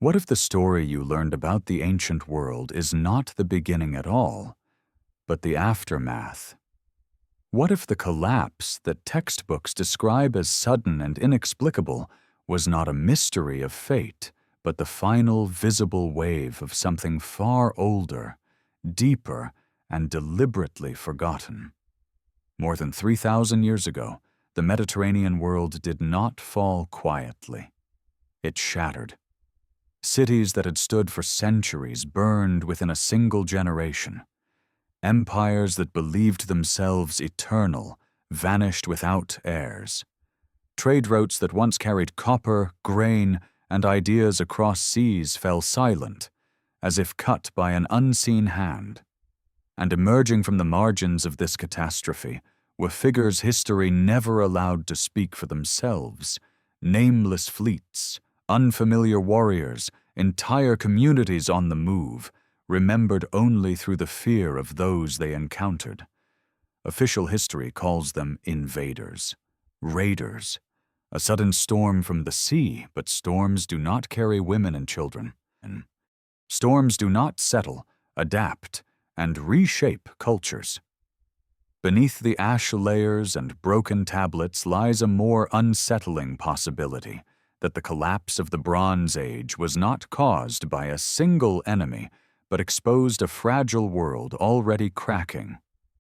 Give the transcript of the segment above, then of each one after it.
What if the story you learned about the ancient world is not the beginning at all, but the aftermath? What if the collapse that textbooks describe as sudden and inexplicable was not a mystery of fate, but the final visible wave of something far older, deeper, and deliberately forgotten? More than 3,000 years ago, the Mediterranean world did not fall quietly. It shattered. Cities that had stood for centuries burned within a single generation. Empires that believed themselves eternal vanished without heirs. Trade routes that once carried copper, grain, and ideas across seas fell silent, as if cut by an unseen hand. And emerging from the margins of this catastrophe were figures history never allowed to speak for themselves: nameless fleets, unfamiliar warriors, entire communities on the move, remembered only through the fear of those they encountered. Official history calls them invaders, raiders, a sudden storm from the sea, but storms do not carry women and children. Storms do not settle, adapt, and reshape cultures. Beneath the ash layers and broken tablets lies a more unsettling possibility: that the collapse of the Bronze Age was not caused by a single enemy, but exposed a fragile world already cracking,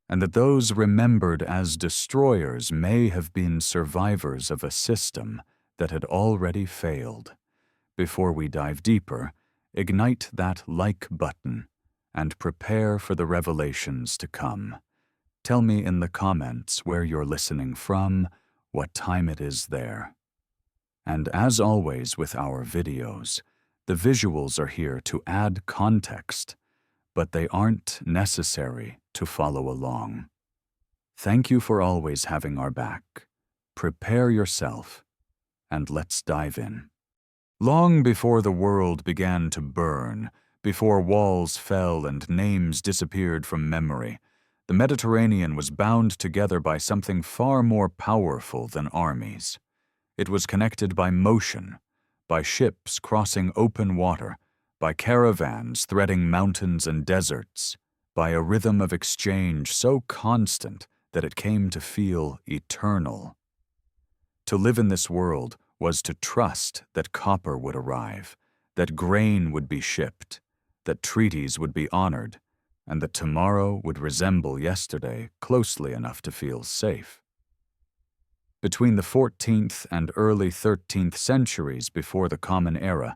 and that those remembered as destroyers may have been survivors of a system that had already failed. Before we dive deeper, ignite that like button and prepare for the revelations to come. Tell me in the comments where you're listening from, what time it is there. And as always with our videos, the visuals are here to add context, but they aren't necessary to follow along. Thank you for always having our back. Prepare yourself, and let's dive in. Long before the world began to burn, before walls fell and names disappeared from memory, the Mediterranean was bound together by something far more powerful than armies. It was connected by motion, by ships crossing open water, by caravans threading mountains and deserts, by a rhythm of exchange so constant that it came to feel eternal. To live in this world was to trust that copper would arrive, that grain would be shipped, that treaties would be honored, and that tomorrow would resemble yesterday closely enough to feel safe. Between the 14th and early 13th centuries before the Common Era,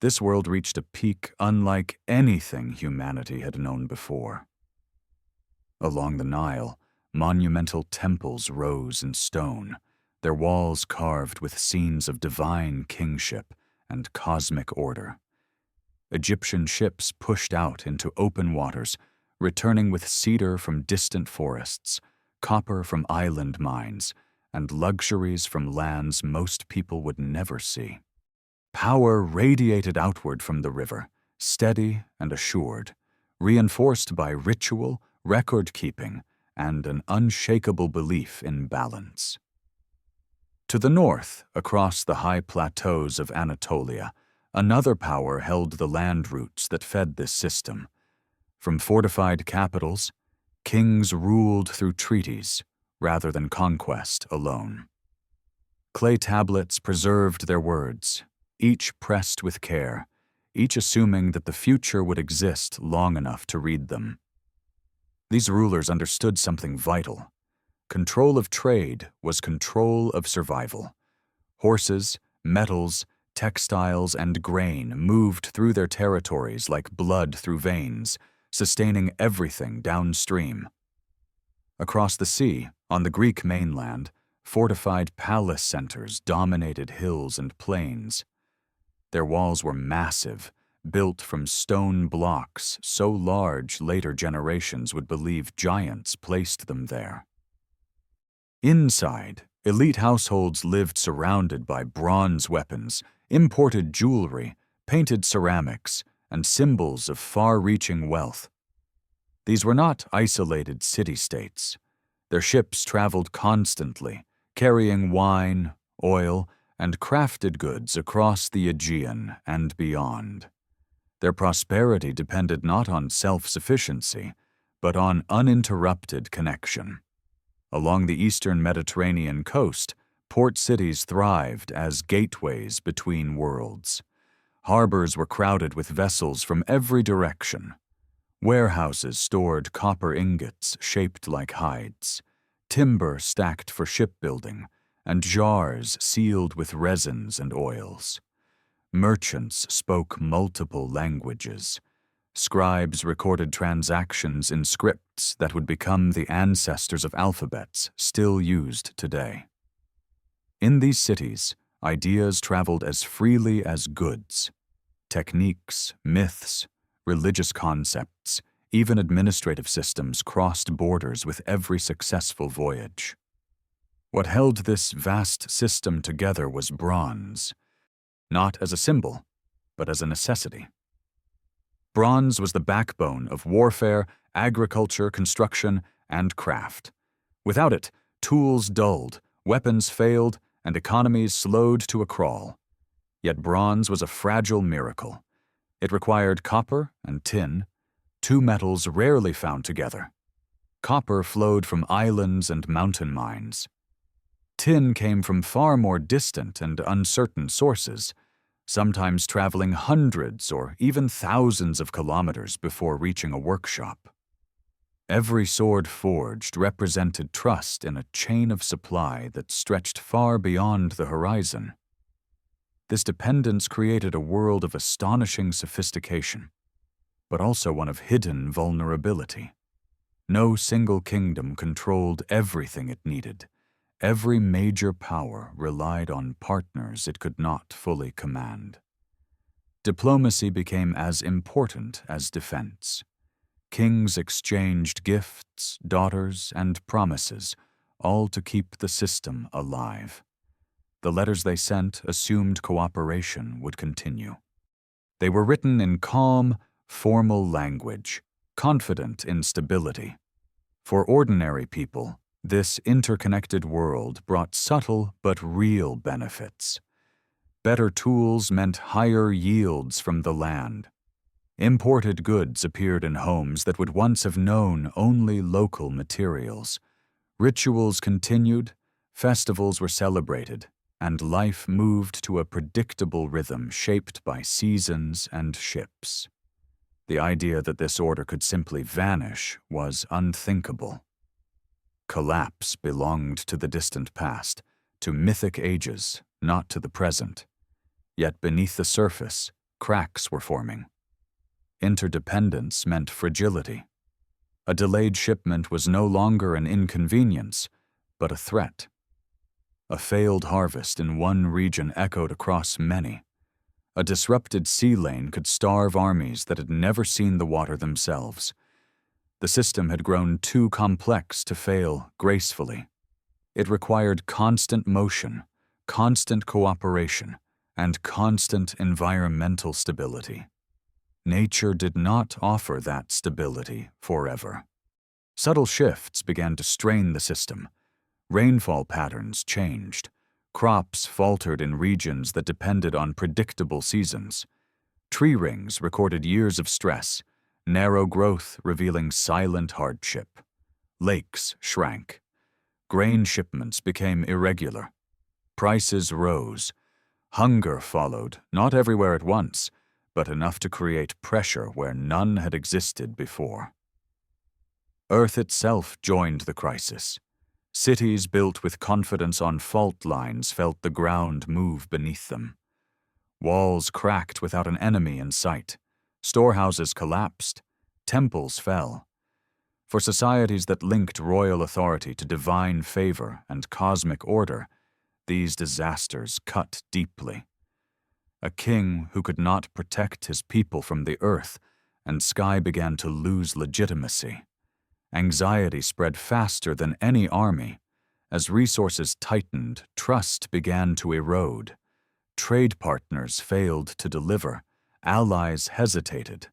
this world reached a peak unlike anything humanity had known before. Along the Nile, monumental temples rose in stone, their walls carved with scenes of divine kingship and cosmic order. Egyptian ships pushed out into open waters, returning with cedar from distant forests, copper from island mines, and luxuries from lands most people would never see. Power radiated outward from the river, steady and assured, reinforced by ritual, record-keeping, and an unshakable belief in balance. To the north, across the high plateaus of Anatolia, another power held the land routes that fed this system. From fortified capitals, kings ruled through treaties rather than conquest alone. Clay tablets preserved their words, each pressed with care, each assuming that the future would exist long enough to read them. These rulers understood something vital. Control of trade was control of survival. Horses, metals, textiles, and grain moved through their territories like blood through veins, sustaining everything downstream. Across the sea, on the Greek mainland, fortified palace centers dominated hills and plains. Their walls were massive, built from stone blocks so large later generations would believe giants placed them there. Inside, elite households lived surrounded by bronze weapons, imported jewelry, painted ceramics, and symbols of far-reaching wealth. These were not isolated city-states. Their ships traveled constantly, carrying wine, oil, and crafted goods across the Aegean and beyond. Their prosperity depended not on self-sufficiency, but on uninterrupted connection. Along the eastern Mediterranean coast, port cities thrived as gateways between worlds. Harbors were crowded with vessels from every direction. Warehouses stored copper ingots shaped like hides, timber stacked for shipbuilding, and jars sealed with resins and oils. Merchants spoke multiple languages. Scribes recorded transactions in scripts that would become the ancestors of alphabets still used today. In these cities, ideas traveled as freely as goods. Techniques, myths, religious concepts, even administrative systems crossed borders with every successful voyage. What held this vast system together was bronze, not as a symbol, but as a necessity. Bronze was the backbone of warfare, agriculture, construction, and craft. Without it, tools dulled, weapons failed, and economies slowed to a crawl. Yet bronze was a fragile miracle. It required copper and tin, two metals rarely found together. Copper flowed from islands and mountain mines. Tin came from far more distant and uncertain sources, sometimes traveling hundreds or even thousands of kilometers before reaching a workshop. Every sword forged represented trust in a chain of supply that stretched far beyond the horizon. This dependence created a world of astonishing sophistication, but also one of hidden vulnerability. No single kingdom controlled everything it needed. Every major power relied on partners it could not fully command. Diplomacy became as important as defense. Kings exchanged gifts, daughters, and promises, all to keep the system alive. The letters they sent assumed cooperation would continue. They were written in calm, formal language, confident in stability. For ordinary people, this interconnected world brought subtle but real benefits. Better tools meant higher yields from the land. Imported goods appeared in homes that would once have known only local materials. Rituals continued, festivals were celebrated, and life moved to a predictable rhythm shaped by seasons and ships. The idea that this order could simply vanish was unthinkable. Collapse belonged to the distant past, to mythic ages, not to the present. Yet beneath the surface, cracks were forming. Interdependence meant fragility. A delayed shipment was no longer an inconvenience, but a threat. A failed harvest in one region echoed across many. A disrupted sea lane could starve armies that had never seen the water themselves. The system had grown too complex to fail gracefully. It required constant motion, constant cooperation, and constant environmental stability. Nature did not offer that stability forever. Subtle shifts began to strain the system. Rainfall patterns changed. Crops faltered in regions that depended on predictable seasons. Tree rings recorded years of stress, narrow growth revealing silent hardship. Lakes shrank. Grain shipments became irregular. Prices rose. Hunger followed, not everywhere at once, but enough to create pressure where none had existed before. Earth itself joined the crisis. Cities built with confidence on fault lines felt the ground move beneath them. Walls cracked without an enemy in sight. Storehouses collapsed. Temples fell. For societies that linked royal authority to divine favor and cosmic order, these disasters cut deeply. A king who could not protect his people from the earth, and sky began to lose legitimacy. Anxiety spread faster than any army. As resources tightened, trust began to erode. Trade partners failed to deliver. Allies hesitated.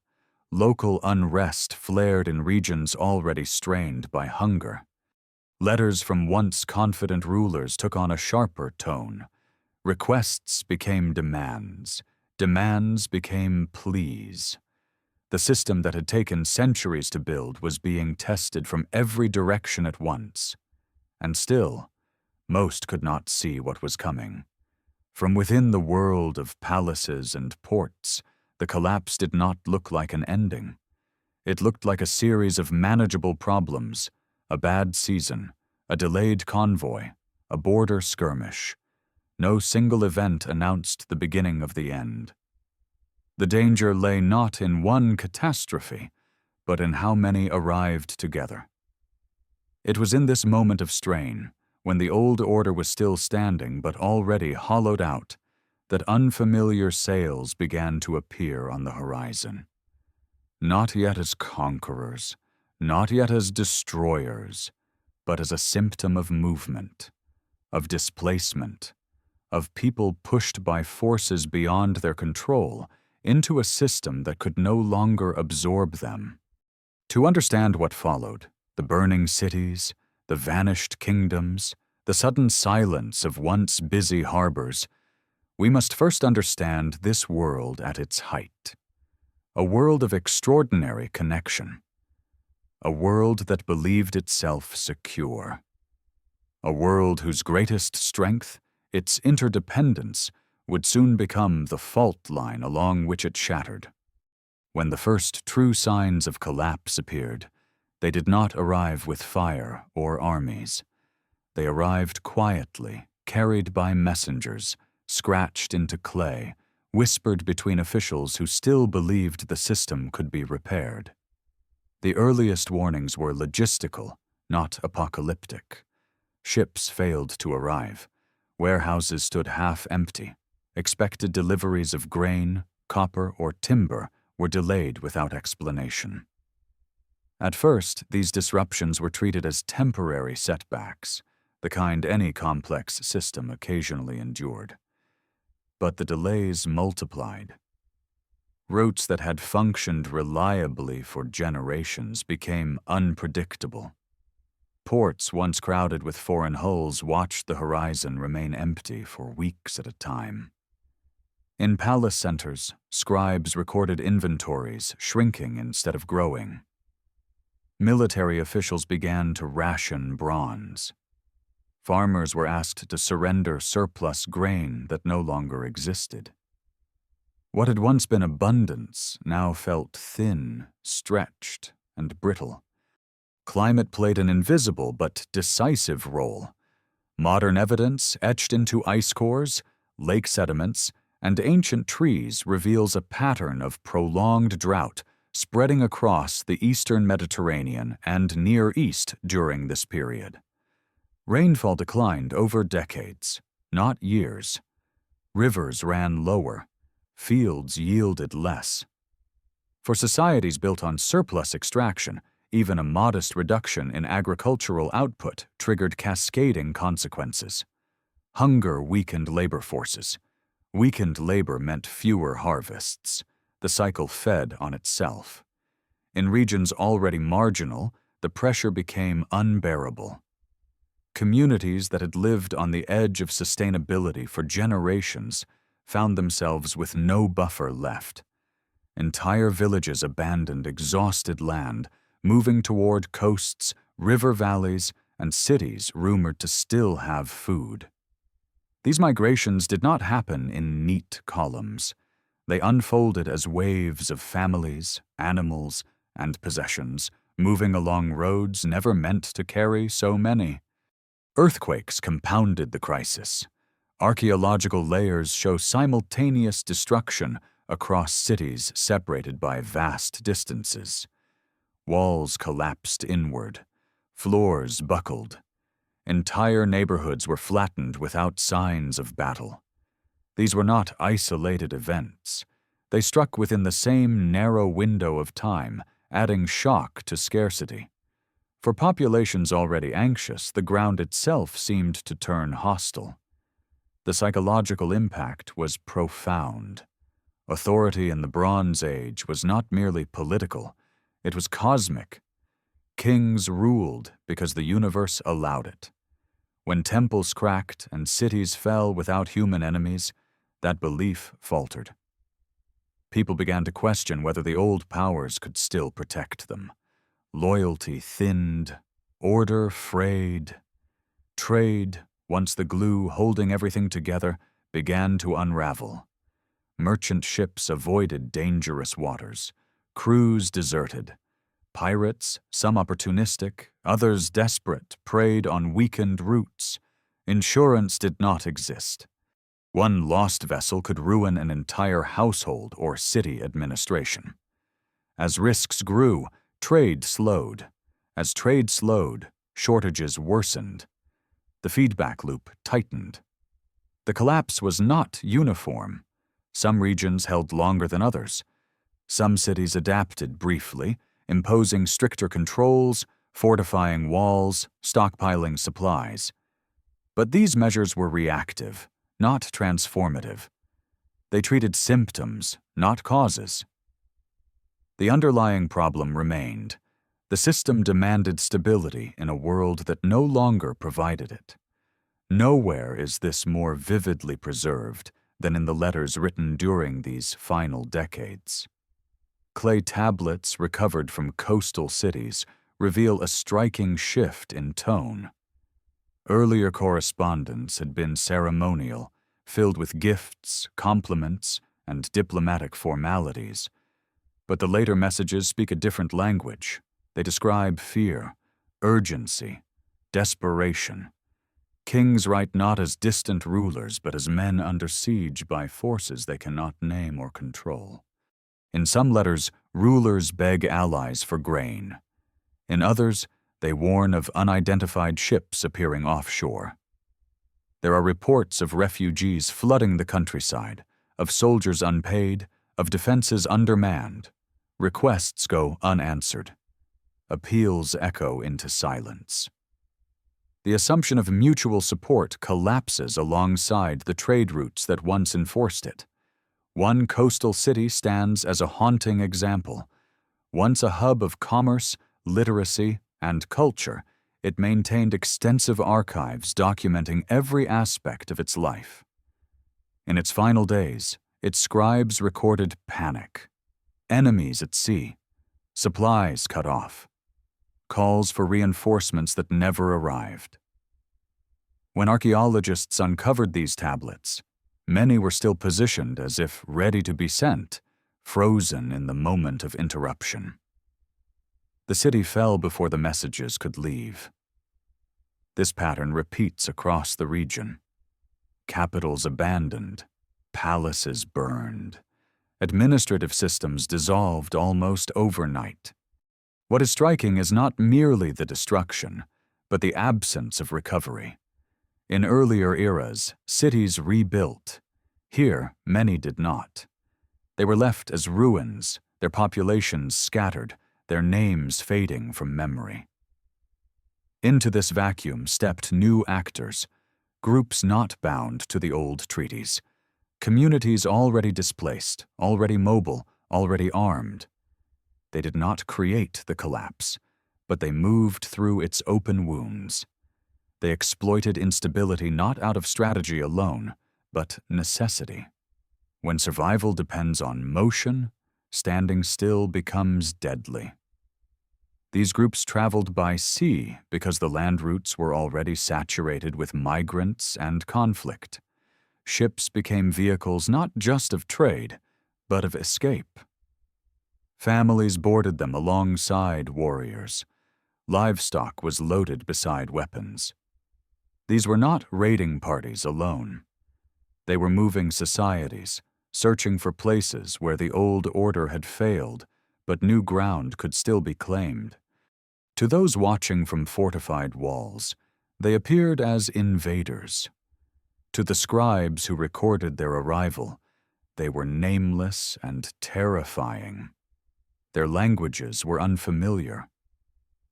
Local unrest flared in regions already strained by hunger. Letters from once confident rulers took on a sharper tone. Requests became demands. Demands became pleas. The system that had taken centuries to build was being tested from every direction at once. And still, most could not see what was coming. From within the world of palaces and ports, the collapse did not look like an ending. It looked like a series of manageable problems, a bad season, a delayed convoy, a border skirmish. No single event announced the beginning of the end. The danger lay not in one catastrophe, but in how many arrived together. It was in this moment of strain, when the old order was still standing but already hollowed out, that unfamiliar sails began to appear on the horizon. Not yet as conquerors, not yet as destroyers, but as a symptom of movement, of displacement, of people pushed by forces beyond their control into a system that could no longer absorb them. To understand what followed, the burning cities, the vanished kingdoms, the sudden silence of once busy harbors, we must first understand this world at its height. A world of extraordinary connection. A world that believed itself secure. A world whose greatest strength, its interdependence, would soon become the fault line along which it shattered. When the first true signs of collapse appeared, they did not arrive with fire or armies. They arrived quietly, carried by messengers, scratched into clay, whispered between officials who still believed the system could be repaired. The earliest warnings were logistical, not apocalyptic. Ships failed to arrive. Warehouses stood half empty. Expected deliveries of grain, copper, or timber were delayed without explanation. At first, these disruptions were treated as temporary setbacks, the kind any complex system occasionally endured. But the delays multiplied. Routes that had functioned reliably for generations became unpredictable. Ports once crowded with foreign hulls watched the horizon remain empty for weeks at a time. In palace centers, scribes recorded inventories shrinking instead of growing. Military officials began to ration bronze. Farmers were asked to surrender surplus grain that no longer existed. What had once been abundance now felt thin, stretched, and brittle. Climate played an invisible but decisive role. Modern evidence etched into ice cores, lake sediments, and ancient trees reveals a pattern of prolonged drought spreading across the eastern Mediterranean and Near East during this period. Rainfall declined over decades, not years. Rivers ran lower. Fields yielded less. For societies built on surplus extraction, even a modest reduction in agricultural output triggered cascading consequences. Hunger weakened labor forces. Weakened labor meant fewer harvests. The cycle fed on itself. In regions already marginal, the pressure became unbearable. Communities that had lived on the edge of sustainability for generations found themselves with no buffer left. Entire villages abandoned exhausted land, moving toward coasts, river valleys, and cities rumored to still have food. These migrations did not happen in neat columns. They unfolded as waves of families, animals, and possessions, moving along roads never meant to carry so many. Earthquakes compounded the crisis. Archaeological layers show simultaneous destruction across cities separated by vast distances. Walls collapsed inward. Floors buckled. Entire neighborhoods were flattened without signs of battle. These were not isolated events. They struck within the same narrow window of time, adding shock to scarcity. For populations already anxious, the ground itself seemed to turn hostile. The psychological impact was profound. Authority in the Bronze Age was not merely political, it was cosmic. Kings ruled because the universe allowed it. When temples cracked and cities fell without human enemies, that belief faltered. People began to question whether the old powers could still protect them. Loyalty thinned, order frayed. Trade, once the glue holding everything together, began to unravel. Merchant ships avoided dangerous waters. Crews deserted. Pirates, some opportunistic, others desperate, preyed on weakened routes. Insurance did not exist. One lost vessel could ruin an entire household or city administration. As risks grew, trade slowed. As trade slowed, shortages worsened. The feedback loop tightened. The collapse was not uniform. Some regions held longer than others. Some cities adapted briefly, imposing stricter controls, fortifying walls, stockpiling supplies. But these measures were reactive, not transformative. They treated symptoms, not causes. The underlying problem remained. The system demanded stability in a world that no longer provided it. Nowhere is this more vividly preserved than in the letters written during these final decades. Clay tablets recovered from coastal cities reveal a striking shift in tone. Earlier correspondence had been ceremonial, filled with gifts, compliments, and diplomatic formalities. But the later messages speak a different language. They describe fear, urgency, desperation. Kings write not as distant rulers, but as men under siege by forces they cannot name or control. In some letters, rulers beg allies for grain. In others, they warn of unidentified ships appearing offshore. There are reports of refugees flooding the countryside, of soldiers unpaid, of defenses undermanned. Requests go unanswered. Appeals echo into silence. The assumption of mutual support collapses alongside the trade routes that once enforced it. One coastal city stands as a haunting example. Once a hub of commerce, literacy, and culture, it maintained extensive archives documenting every aspect of its life. In its final days, its scribes recorded panic, enemies at sea, supplies cut off, calls for reinforcements that never arrived. When archaeologists uncovered these tablets, many were still positioned as if ready to be sent, frozen in the moment of interruption. The city fell before the messages could leave. This pattern repeats across the region. Capitals abandoned, palaces burned, administrative systems dissolved almost overnight. What is striking is not merely the destruction, but the absence of recovery. In earlier eras, cities rebuilt. Here, many did not. They were left as ruins, their populations scattered, their names fading from memory. Into this vacuum stepped new actors, groups not bound to the old treaties, communities already displaced, already mobile, already armed. They did not create the collapse, but they moved through its open wounds. They exploited instability not out of strategy alone, but necessity. When survival depends on motion, standing still becomes deadly. These groups traveled by sea because the land routes were already saturated with migrants and conflict. Ships became vehicles not just of trade, but of escape. Families boarded them alongside warriors. Livestock was loaded beside weapons. These were not raiding parties alone. They were moving societies, searching for places where the old order had failed, but new ground could still be claimed. To those watching from fortified walls, they appeared as invaders. To the scribes who recorded their arrival, they were nameless and terrifying. Their languages were unfamiliar.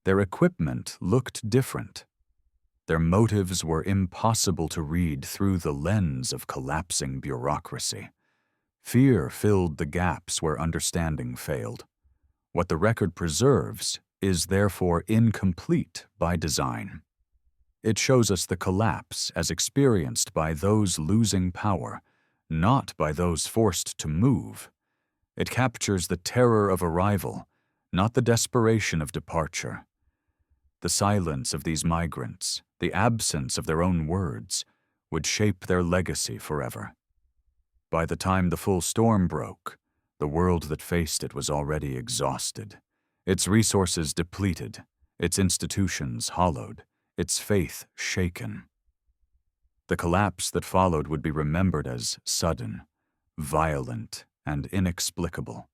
Their equipment looked different. Their motives were impossible to read through the lens of collapsing bureaucracy. Fear filled the gaps where understanding failed. What the record preserves is therefore incomplete by design. It shows us the collapse as experienced by those losing power, not by those forced to move. It captures the terror of arrival, not the desperation of departure. The silence of these migrants, the absence of their own words, would shape their legacy forever. By the time the full storm broke, the world that faced it was already exhausted, its resources depleted, its institutions hollowed, its faith shaken. The collapse that followed would be remembered as sudden, violent, and inexplicable.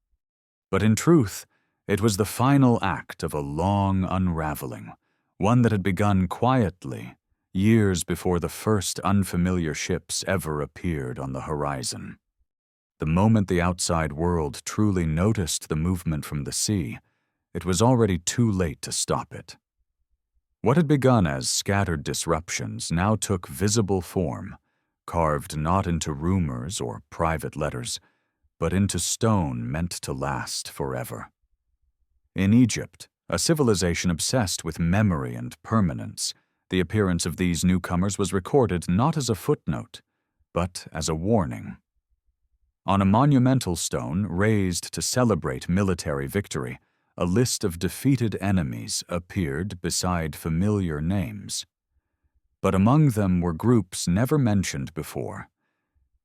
But in truth, it was the final act of a long unraveling, one that had begun quietly, years before the first unfamiliar ships ever appeared on the horizon. The moment the outside world truly noticed the movement from the sea, it was already too late to stop it. What had begun as scattered disruptions now took visible form, carved not into rumors or private letters, but into stone meant to last forever. In Egypt, a civilization obsessed with memory and permanence, the appearance of these newcomers was recorded not as a footnote, but as a warning. On a monumental stone raised to celebrate military victory, a list of defeated enemies appeared beside familiar names. But among them were groups never mentioned before,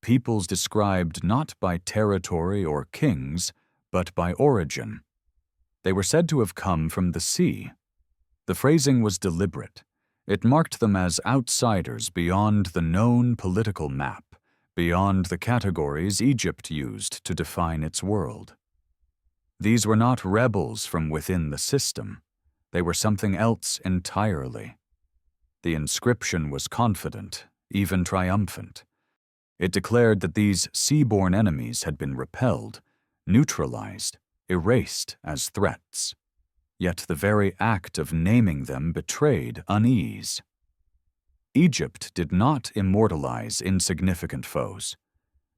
peoples described not by territory or kings, but by origin. They were said to have come from the sea. The phrasing was deliberate. It marked them as outsiders beyond the known political map, beyond the categories Egypt used to define its world. These were not rebels from within the system. They were something else entirely. The inscription was confident, even triumphant. It declared that these sea-born enemies had been repelled, neutralized, erased as threats. Yet the very act of naming them betrayed unease. Egypt did not immortalize insignificant foes.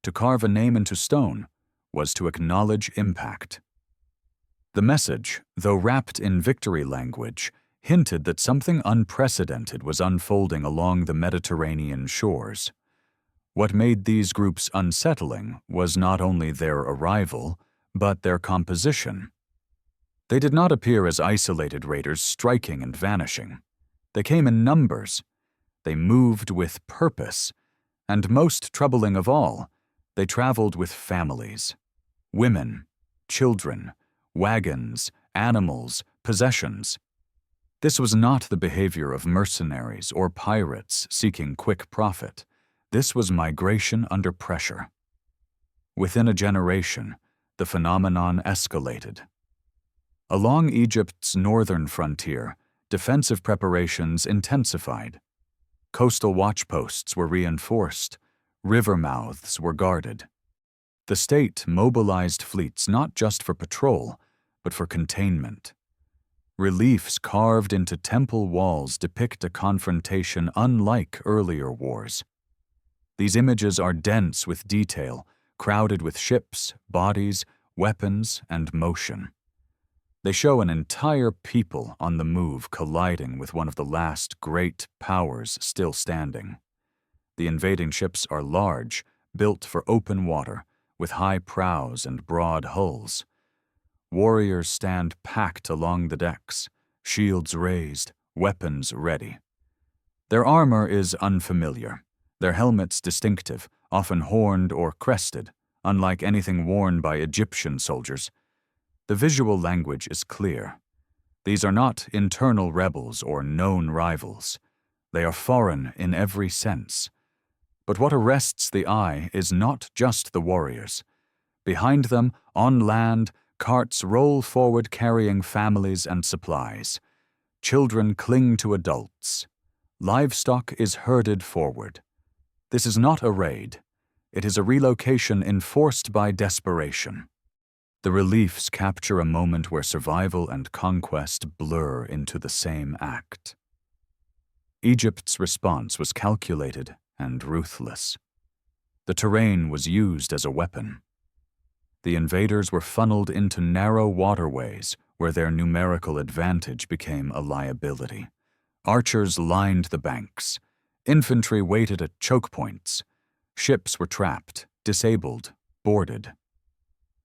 To carve a name into stone was to acknowledge impact. The message, though wrapped in victory language, hinted that something unprecedented was unfolding along the Mediterranean shores. What made these groups unsettling was not only their arrival, but their composition. They did not appear as isolated raiders striking and vanishing. They came in numbers. They moved with purpose. And most troubling of all, they traveled with families. Women, children, wagons, animals, possessions. This was not the behavior of mercenaries or pirates seeking quick profit. This was migration under pressure. Within a generation, the phenomenon escalated. Along Egypt's northern frontier, defensive preparations intensified. Coastal watchposts were reinforced. River mouths were guarded. The state mobilized fleets not just for patrol, but for containment. Reliefs carved into temple walls depict a confrontation unlike earlier wars. These images are dense with detail, crowded with ships, bodies, weapons, and motion. They show an entire people on the move colliding with one of the last great powers still standing. The invading ships are large, built for open water, with high prows and broad hulls. Warriors stand packed along the decks, shields raised, weapons ready. Their armor is unfamiliar, their helmets distinctive, often horned or crested, unlike anything worn by Egyptian soldiers. The visual language is clear. These are not internal rebels or known rivals. They are foreign in every sense. But what arrests the eye is not just the warriors. Behind them, on land, carts roll forward carrying families and supplies. Children cling to adults. Livestock is herded forward. This is not a raid. It is a relocation enforced by desperation. The reliefs capture a moment where survival and conquest blur into the same act. Egypt's response was calculated and ruthless. The terrain was used as a weapon. The invaders were funneled into narrow waterways where their numerical advantage became a liability. Archers lined the banks. Infantry waited at choke points. Ships were trapped, disabled, boarded.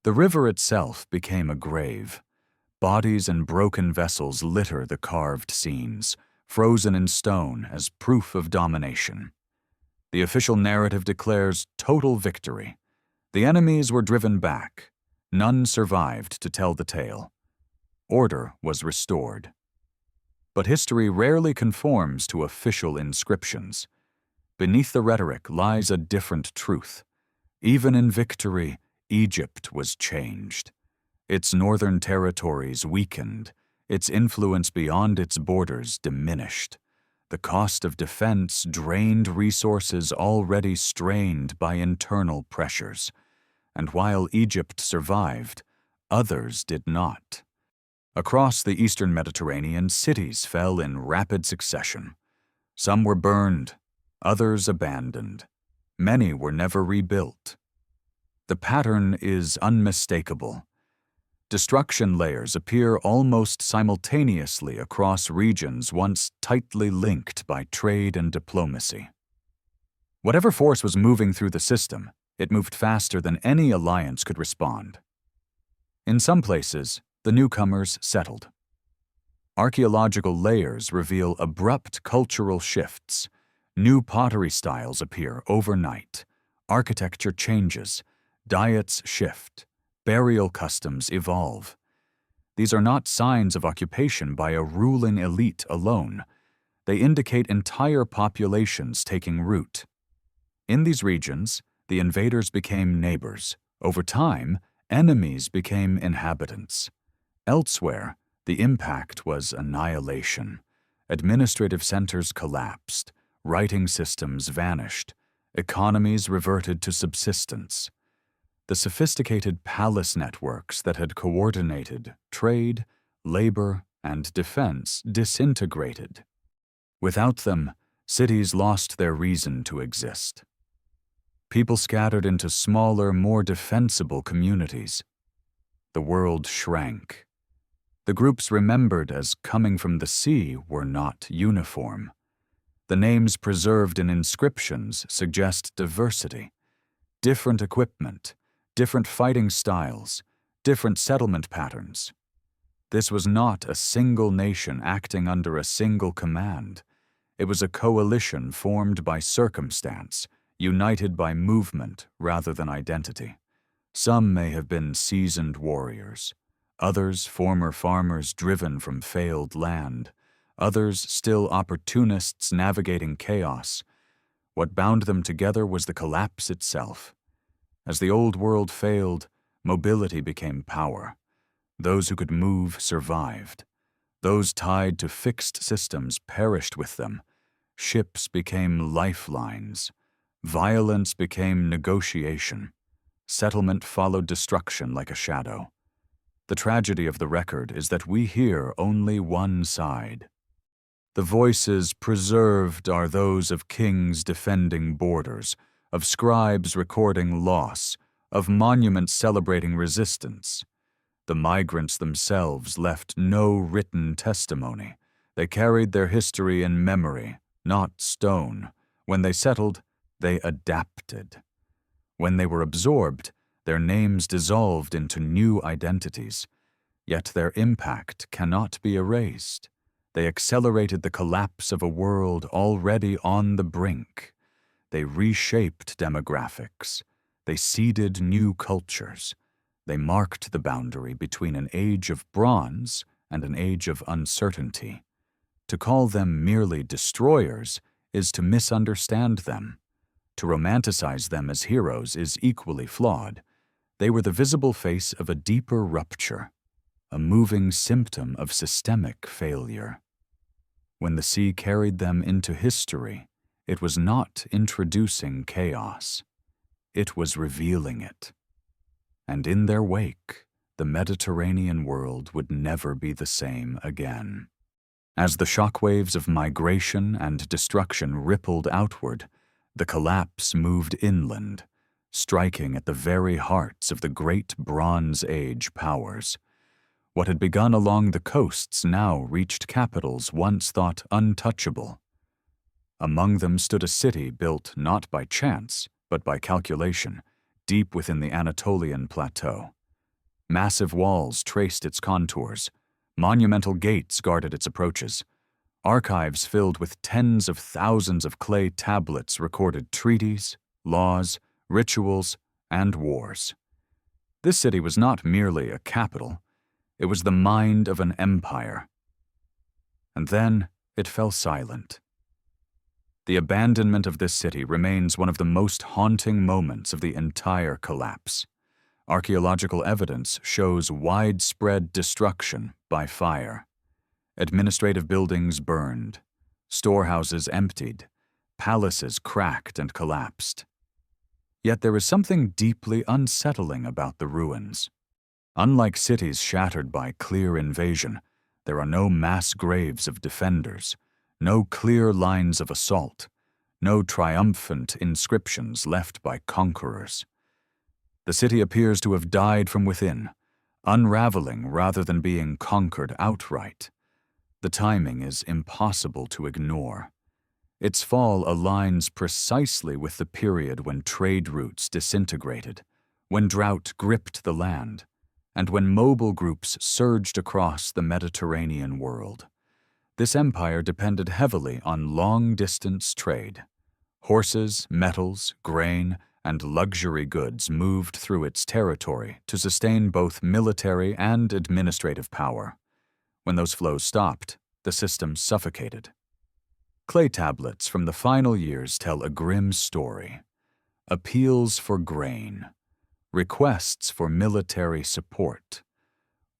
The river itself became a grave. Bodies and broken vessels litter the carved scenes, frozen in stone as proof of domination. The official narrative declares total victory. The enemies were driven back. None survived to tell the tale. Order was restored. But history rarely conforms to official inscriptions. Beneath the rhetoric lies a different truth. Even in victory, Egypt was changed. Its northern territories weakened, its influence beyond its borders diminished. The cost of defense drained resources already strained by internal pressures. And while Egypt survived, others did not. Across the eastern Mediterranean, cities fell in rapid succession. Some were burned, others abandoned. Many were never rebuilt. The pattern is unmistakable. Destruction layers appear almost simultaneously across regions once tightly linked by trade and diplomacy. Whatever force was moving through the system, it moved faster than any alliance could respond. In some places, the newcomers settled. Archaeological layers reveal abrupt cultural shifts. New pottery styles appear overnight. Architecture changes. Diets shift. Burial customs evolve. These are not signs of occupation by a ruling elite alone. They indicate entire populations taking root. In these regions, the invaders became neighbors. Over time, enemies became inhabitants. Elsewhere, the impact was annihilation. Administrative centers collapsed. Writing systems vanished. Economies reverted to subsistence. The sophisticated palace networks that had coordinated trade, labor, and defense disintegrated. Without them, cities lost their reason to exist. People scattered into smaller, more defensible communities. The world shrank. The groups remembered as coming from the sea were not uniform. The names preserved in inscriptions suggest diversity, different equipment, different fighting styles, different settlement patterns. This was not a single nation acting under a single command. It was a coalition formed by circumstance, united by movement rather than identity. Some may have been seasoned warriors, others former farmers driven from failed land, others still opportunists navigating chaos. What bound them together was the collapse itself. As the old world failed, mobility became power. Those who could move survived. Those tied to fixed systems perished with them. Ships became lifelines. Violence became negotiation. Settlement followed destruction like a shadow. The tragedy of the record is that we hear only one side. The voices preserved are those of kings defending borders, of scribes recording loss, of monuments celebrating resistance. The migrants themselves left no written testimony. They carried their history in memory, not stone. When they settled, they adapted. When they were absorbed, their names dissolved into new identities. Yet their impact cannot be erased. They accelerated the collapse of a world already on the brink. They reshaped demographics. They seeded new cultures. They marked the boundary between an age of bronze and an age of uncertainty. To call them merely destroyers is to misunderstand them. To romanticize them as heroes is equally flawed. They were the visible face of a deeper rupture, a moving symptom of systemic failure. When the sea carried them into history, it was not introducing chaos. It was revealing it. And in their wake, the Mediterranean world would never be the same again. As the shockwaves of migration and destruction rippled outward, the collapse moved inland, striking at the very hearts of the great Bronze Age powers. What had begun along the coasts now reached capitals once thought untouchable. Among them stood a city built not by chance, but by calculation, deep within the Anatolian plateau. Massive walls traced its contours. Monumental gates guarded its approaches. Archives filled with tens of thousands of clay tablets recorded treaties, laws, rituals, and wars. This city was not merely a capital. It was the mind of an empire. And then it fell silent. The abandonment of this city remains one of the most haunting moments of the entire collapse. Archaeological evidence shows widespread destruction by fire. Administrative buildings burned, storehouses emptied, palaces cracked and collapsed. Yet there is something deeply unsettling about the ruins. Unlike cities shattered by clear invasion, there are no mass graves of defenders, no clear lines of assault, no triumphant inscriptions left by conquerors. The city appears to have died from within, unraveling rather than being conquered outright. The timing is impossible to ignore. Its fall aligns precisely with the period when trade routes disintegrated, when drought gripped the land, and when mobile groups surged across the Mediterranean world. This empire depended heavily on long-distance trade. Horses, metals, grain, and luxury goods moved through its territory to sustain both military and administrative power. When those flows stopped, the system suffocated. Clay tablets from the final years tell a grim story. Appeals for grain, requests for military support,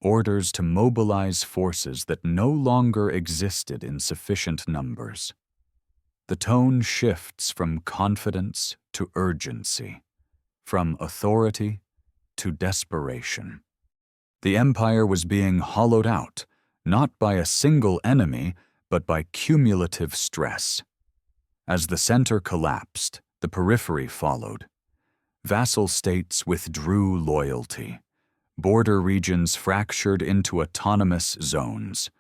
orders to mobilize forces that no longer existed in sufficient numbers. The tone shifts from confidence to urgency, from authority to desperation. The empire was being hollowed out, not by a single enemy, but by cumulative stress. As the center collapsed, the periphery followed. Vassal states withdrew loyalty. Border regions fractured into autonomous zones.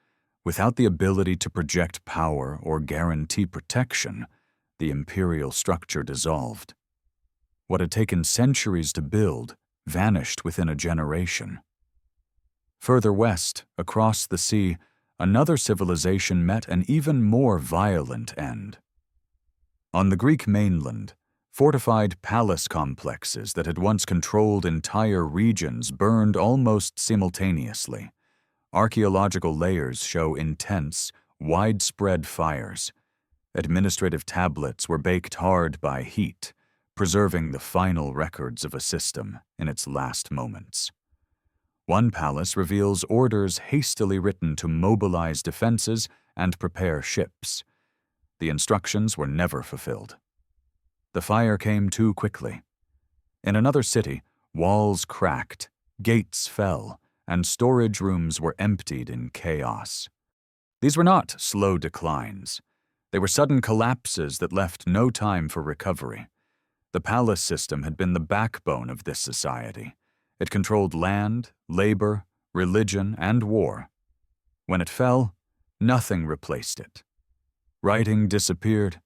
Without the ability to project power or guarantee protection, the imperial structure dissolved. What had taken centuries to build vanished within a generation. Further west, across the sea, another civilization met an even more violent end. On the Greek mainland, fortified palace complexes that had once controlled entire regions burned almost simultaneously. Archaeological layers show intense, widespread fires. Administrative tablets were baked hard by heat, preserving the final records of a system in its last moments. One palace reveals orders hastily written to mobilize defenses and prepare ships. The instructions were never fulfilled. The fire came too quickly. In another city, walls cracked, gates fell, and storage rooms were emptied in chaos. These were not slow declines. They were sudden collapses that left no time for recovery. The palace system had been the backbone of this society. It controlled land, labor, religion, and war. When it fell, nothing replaced it. Writing disappeared.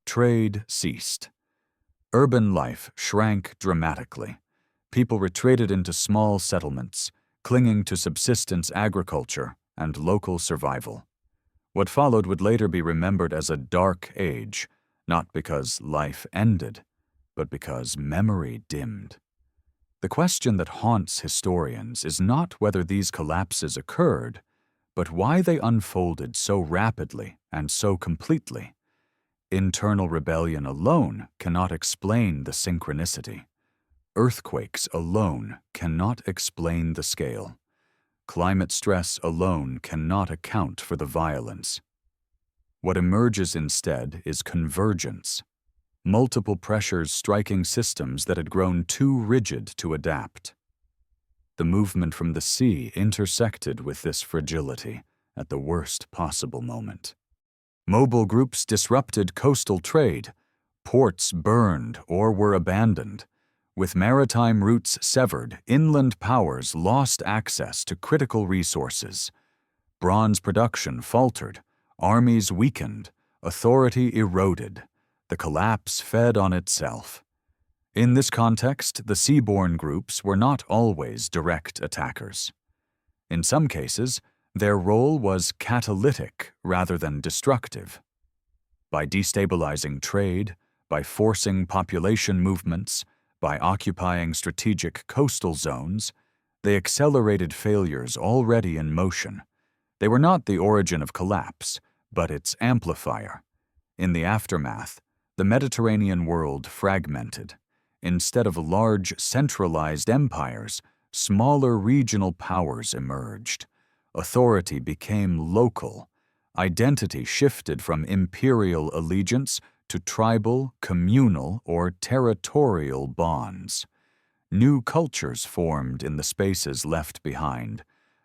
Trade ceased. Urban life shrank dramatically. People retreated into small settlements, clinging to subsistence agriculture and local survival. What followed would later be remembered as a dark age, not because life ended, but because memory dimmed. The question that haunts historians is not whether these collapses occurred, but why they unfolded so rapidly and so completely. Internal rebellion alone cannot explain the synchronicity. Earthquakes alone cannot explain the scale. Climate stress alone cannot account for the violence. What emerges instead is convergence. Multiple pressures striking systems that had grown too rigid to adapt. The movement from the sea intersected with this fragility at the worst possible moment. Mobile groups disrupted coastal trade. Ports burned or were abandoned. With maritime routes severed, inland powers lost access to critical resources. Bronze production faltered, armies weakened, authority eroded. The collapse fed on itself. In this context, the seaborne groups were not always direct attackers. In some cases, their role was catalytic rather than destructive. By destabilizing trade, by forcing population movements, by occupying strategic coastal zones, they accelerated failures already in motion. They were not the origin of collapse, but its amplifier. In the aftermath, the Mediterranean world fragmented. Instead of large, centralized empires, smaller regional powers emerged. Authority became local. Identity shifted from imperial allegiance to tribal, communal, or territorial bonds. New cultures formed in the spaces left behind,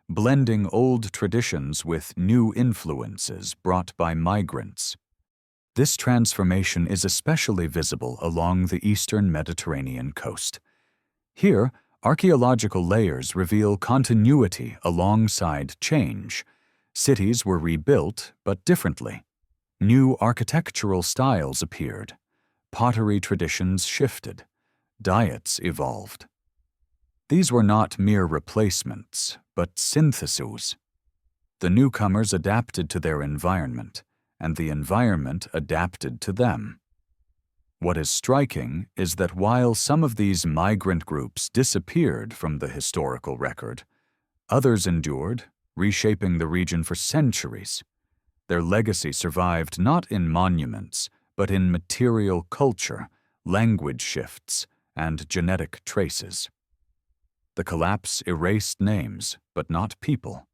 blending old traditions with new influences brought by migrants. This transformation is especially visible along the eastern Mediterranean coast. Here, archaeological layers reveal continuity alongside change. Cities were rebuilt, but differently. New architectural styles appeared. Pottery traditions shifted. Diets evolved. These were not mere replacements, but syntheses. The newcomers adapted to their environment, and the environment adapted to them. What is striking is that while some of these migrant groups disappeared from the historical record, others endured, reshaping the region for centuries. Their legacy survived not in monuments, but in material culture, language shifts, and genetic traces. The collapse erased names, but not people.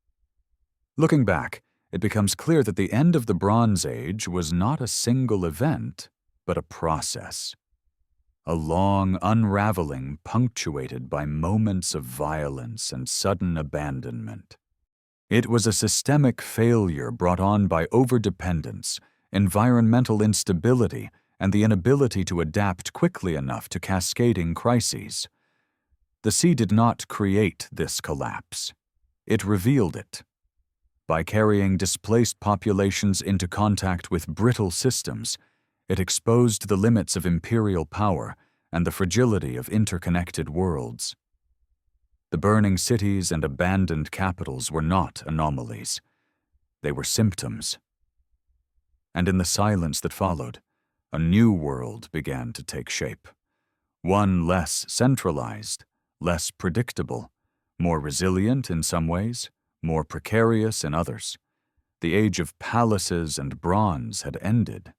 Looking back, it becomes clear that the end of the Bronze Age was not a single event, but a process. A long unraveling punctuated by moments of violence and sudden abandonment. It was a systemic failure brought on by overdependence, environmental instability, and the inability to adapt quickly enough to cascading crises. The sea did not create this collapse. It revealed it. By carrying displaced populations into contact with brittle systems, it exposed the limits of imperial power and the fragility of interconnected worlds. The burning cities and abandoned capitals were not anomalies. They were symptoms. And in the silence that followed, a new world began to take shape. One less centralized, less predictable, more resilient in some ways, more precarious in others. The age of palaces and bronze had ended.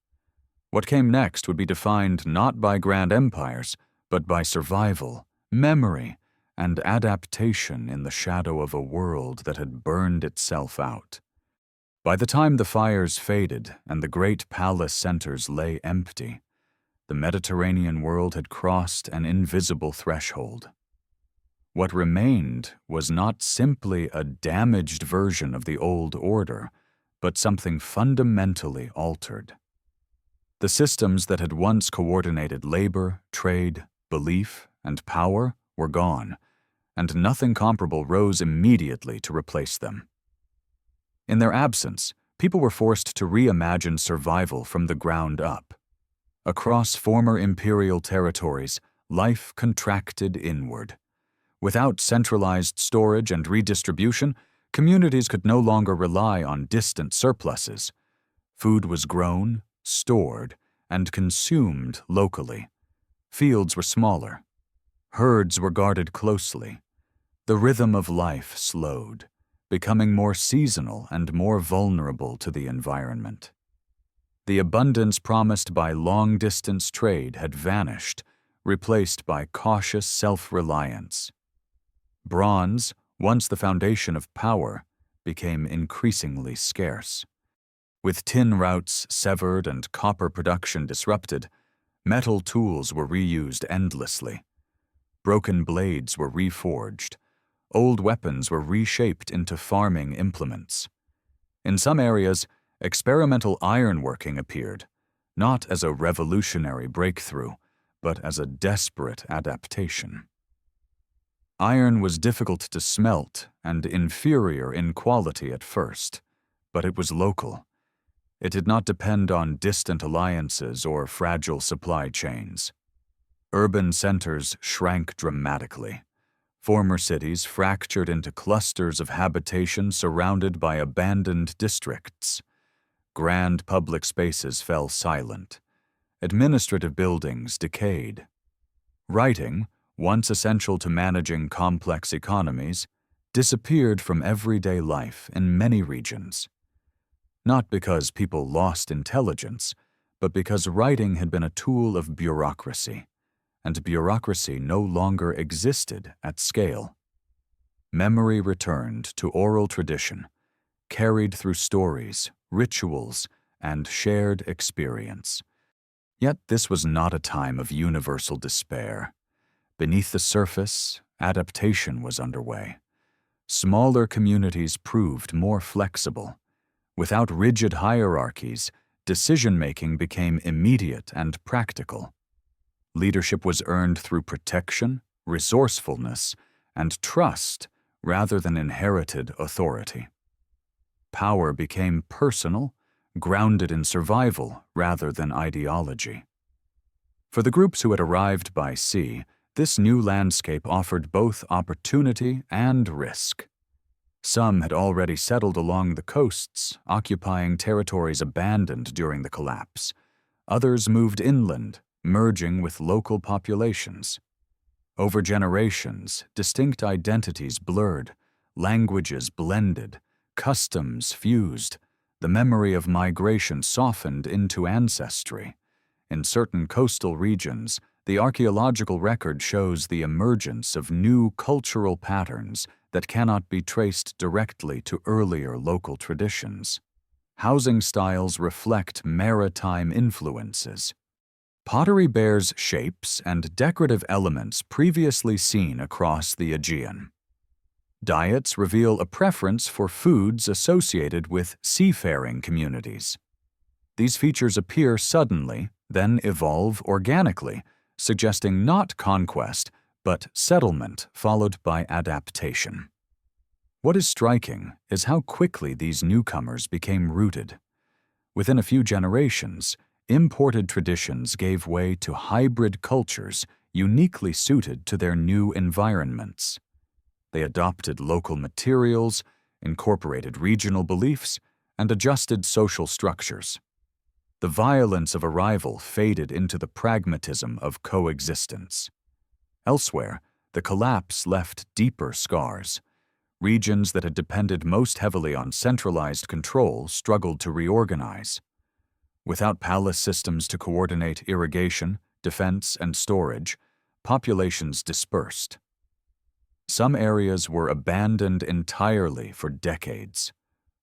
What came next would be defined not by grand empires, but by survival, memory, and adaptation in the shadow of a world that had burned itself out. By the time the fires faded and the great palace centers lay empty, the Mediterranean world had crossed an invisible threshold. What remained was not simply a damaged version of the old order, but something fundamentally altered. The systems that had once coordinated labor, trade, belief, and power were gone, and nothing comparable rose immediately to replace them. In their absence, people were forced to reimagine survival from the ground up. Across former imperial territories, life contracted inward. Without centralized storage and redistribution, communities could no longer rely on distant surpluses. Food was grown, stored, and consumed locally. Fields were smaller. Herds were guarded closely. The rhythm of life slowed, becoming more seasonal and more vulnerable to the environment. The abundance promised by long-distance trade had vanished, replaced by cautious self-reliance. Bronze, once the foundation of power, became increasingly scarce. With tin routes severed and copper production disrupted, metal tools were reused endlessly. Broken blades were reforged. Old weapons were reshaped into farming implements. In some areas, experimental ironworking appeared, not as a revolutionary breakthrough, but as a desperate adaptation. Iron was difficult to smelt and inferior in quality at first, but it was local. It did not depend on distant alliances or fragile supply chains. Urban centers shrank dramatically. Former cities fractured into clusters of habitation surrounded by abandoned districts. Grand public spaces fell silent. Administrative buildings decayed. Writing, once essential to managing complex economies, disappeared from everyday life in many regions. Not because people lost intelligence, but because writing had been a tool of bureaucracy, and bureaucracy no longer existed at scale. Memory returned to oral tradition, carried through stories, rituals, and shared experience. Yet this was not a time of universal despair. Beneath the surface, adaptation was underway. Smaller communities proved more flexible. Without rigid hierarchies, decision-making became immediate and practical. Leadership was earned through protection, resourcefulness, and trust rather than inherited authority. Power became personal, grounded in survival rather than ideology. For the groups who had arrived by sea, this new landscape offered both opportunity and risk. Some had already settled along the coasts, occupying territories abandoned during the collapse. Others moved inland, merging with local populations. Over generations, distinct identities blurred, languages blended, customs fused. The memory of migration softened into ancestry. In certain coastal regions, the archaeological record shows the emergence of new cultural patterns that cannot be traced directly to earlier local traditions. Housing styles reflect maritime influences. Pottery bears shapes and decorative elements previously seen across the Aegean. Diets reveal a preference for foods associated with seafaring communities. These features appear suddenly, then evolve organically, suggesting not conquest, but settlement followed by adaptation. What is striking is how quickly these newcomers became rooted. Within a few generations, imported traditions gave way to hybrid cultures uniquely suited to their new environments. They adopted local materials, incorporated regional beliefs, and adjusted social structures. The violence of arrival faded into the pragmatism of coexistence. Elsewhere, the collapse left deeper scars. Regions that had depended most heavily on centralized control struggled to reorganize. Without palace systems to coordinate irrigation, defense, and storage, populations dispersed. Some areas were abandoned entirely for decades.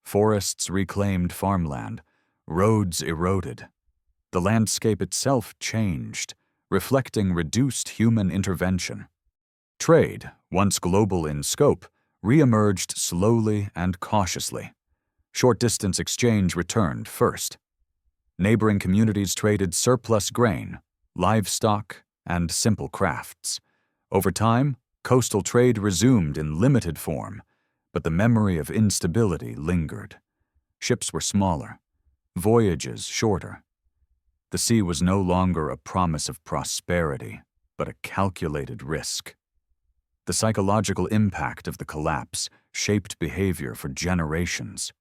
Forests reclaimed farmland, roads eroded. The landscape itself changed, reflecting reduced human intervention. Trade, once global in scope, re-emerged slowly and cautiously. Short-distance exchange returned first. Neighboring communities traded surplus grain, livestock, and simple crafts. Over time, coastal trade resumed in limited form, but the memory of instability lingered. Ships were smaller, voyages shorter. The sea was no longer a promise of prosperity, but a calculated risk. The psychological impact of the collapse shaped behavior for generations.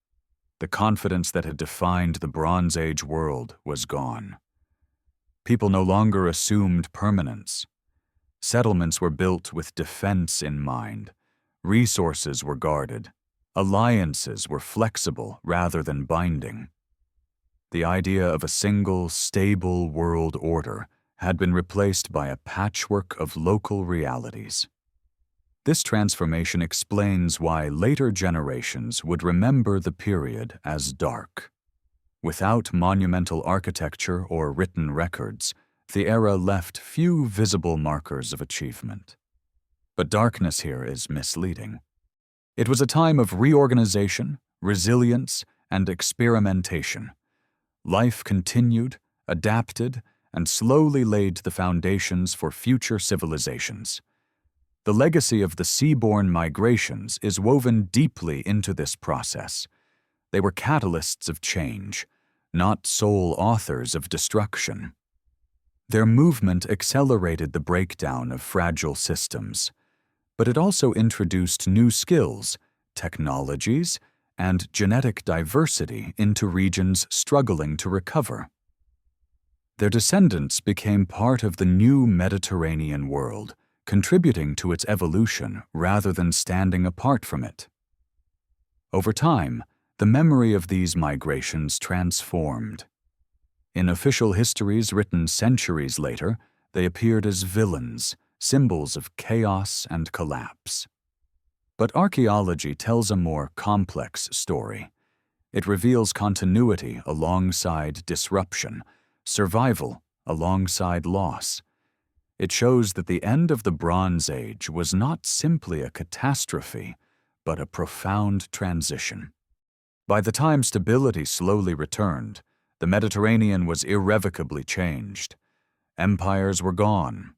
The confidence that had defined the Bronze Age world was gone. People no longer assumed permanence. Settlements were built with defense in mind. Resources were guarded. Alliances were flexible rather than binding. The idea of a single, stable world order had been replaced by a patchwork of local realities. This transformation explains why later generations would remember the period as dark. Without monumental architecture or written records, the era left few visible markers of achievement. But darkness here is misleading. It was a time of reorganization, resilience, and experimentation. Life continued, adapted, and slowly laid the foundations for future civilizations. The legacy of the seaborne migrations is woven deeply into this process. They were catalysts of change, not sole authors of destruction. Their movement accelerated the breakdown of fragile systems, but it also introduced new skills, technologies, and genetic diversity into regions struggling to recover. Their descendants became part of the new Mediterranean world, contributing to its evolution rather than standing apart from it. Over time, the memory of these migrations transformed. In official histories written centuries later, they appeared as villains, symbols of chaos and collapse. But archaeology tells a more complex story. It reveals continuity alongside disruption, survival alongside loss. It shows that the end of the Bronze Age was not simply a catastrophe, but a profound transition. By the time stability slowly returned, the Mediterranean was irrevocably changed. Empires were gone,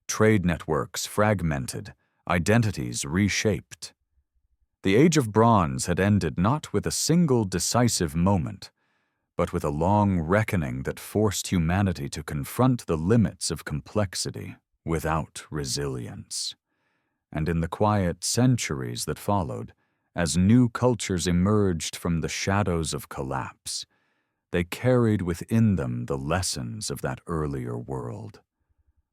trade networks fragmented, identities reshaped. The Age of Bronze had ended not with a single decisive moment, but with a long reckoning that forced humanity to confront the limits of complexity without resilience. And in the quiet centuries that followed, as new cultures emerged from the shadows of collapse, they carried within them the lessons of that earlier world.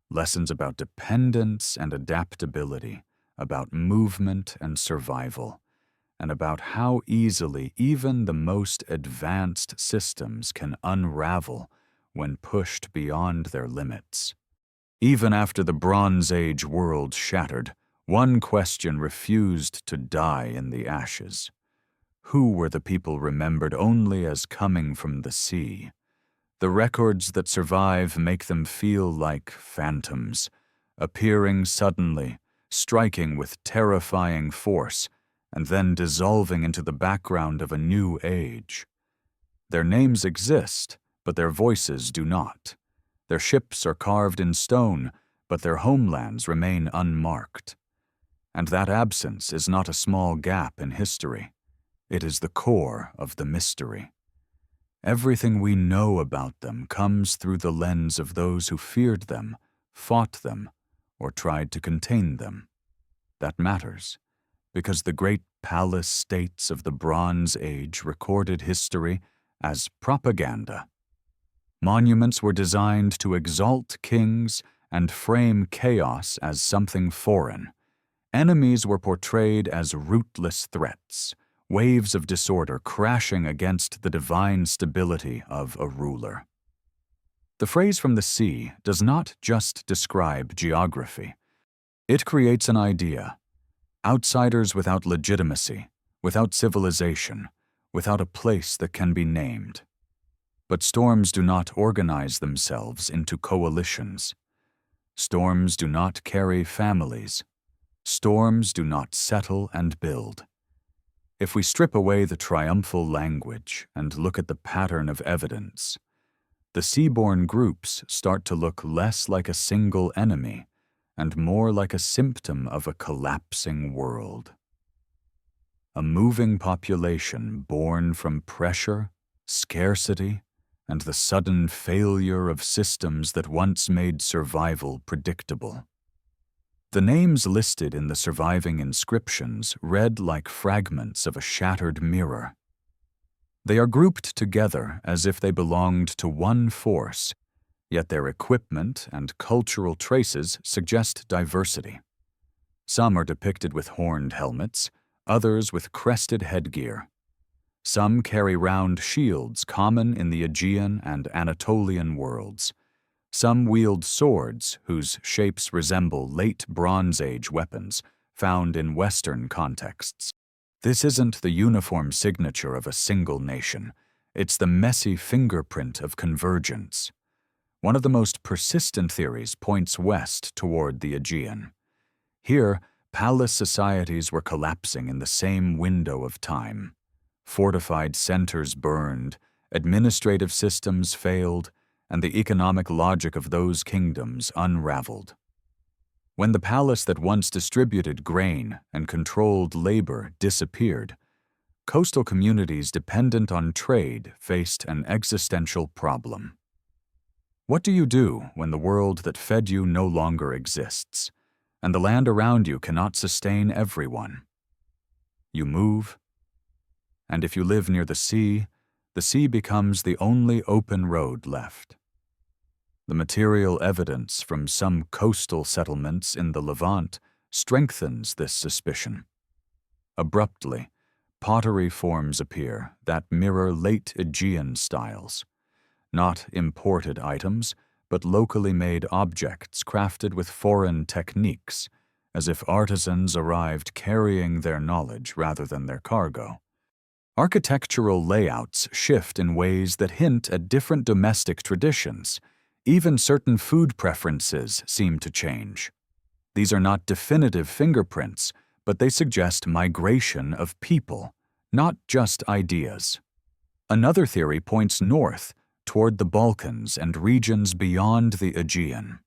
Lessons about dependence and adaptability, about movement and survival, and about how easily even the most advanced systems can unravel when pushed beyond their limits. Even after the Bronze Age world shattered, one question refused to die in the ashes. Who were the people remembered only as coming from the sea? The records that survive make them feel like phantoms, appearing suddenly, striking with terrifying force, and then dissolving into the background of a new age. Their names exist, but their voices do not. Their ships are carved in stone, but their homelands remain unmarked. And that absence is not a small gap in history. It is the core of the mystery. Everything we know about them comes through the lens of those who feared them, fought them, or tried to contain them. That matters, because the great palace states of the Bronze Age recorded history as propaganda. Monuments were designed to exalt kings and frame chaos as something foreign. Enemies were portrayed as rootless threats, waves of disorder crashing against the divine stability of a ruler. The phrase from the sea does not just describe geography. It creates an idea. Outsiders without legitimacy, without civilization, without a place that can be named. But storms do not organize themselves into coalitions. Storms do not carry families. Storms do not settle and build. If we strip away the triumphal language and look at the pattern of evidence, the seaborne groups start to look less like a single enemy and more like a symptom of a collapsing world. A moving population born from pressure, scarcity, and the sudden failure of systems that once made survival predictable. The names listed in the surviving inscriptions read like fragments of a shattered mirror. They are grouped together as if they belonged to one force, yet their equipment and cultural traces suggest diversity. Some are depicted with horned helmets, others with crested headgear. Some carry round shields common in the Aegean and Anatolian worlds. Some wield swords whose shapes resemble late Bronze Age weapons found in Western contexts. This isn't the uniform signature of a single nation. It's the messy fingerprint of convergence. One of the most persistent theories points west toward the Aegean. Here, palace societies were collapsing in the same window of time. Fortified centers burned, administrative systems failed, and the economic logic of those kingdoms unraveled. When the palace that once distributed grain and controlled labor disappeared, coastal communities dependent on trade faced an existential problem. What do you do when the world that fed you no longer exists, and the land around you cannot sustain everyone? You move, and if you live near the sea becomes the only open road left. The material evidence from some coastal settlements in the Levant strengthens this suspicion. Abruptly, pottery forms appear that mirror late Aegean styles. Not imported items, but locally made objects crafted with foreign techniques, as if artisans arrived carrying their knowledge rather than their cargo. Architectural layouts shift in ways that hint at different domestic traditions. Even certain food preferences seem to change. These are not definitive fingerprints, but they suggest migration of people, not just ideas. Another theory points north, toward the Balkans and regions beyond the Aegean.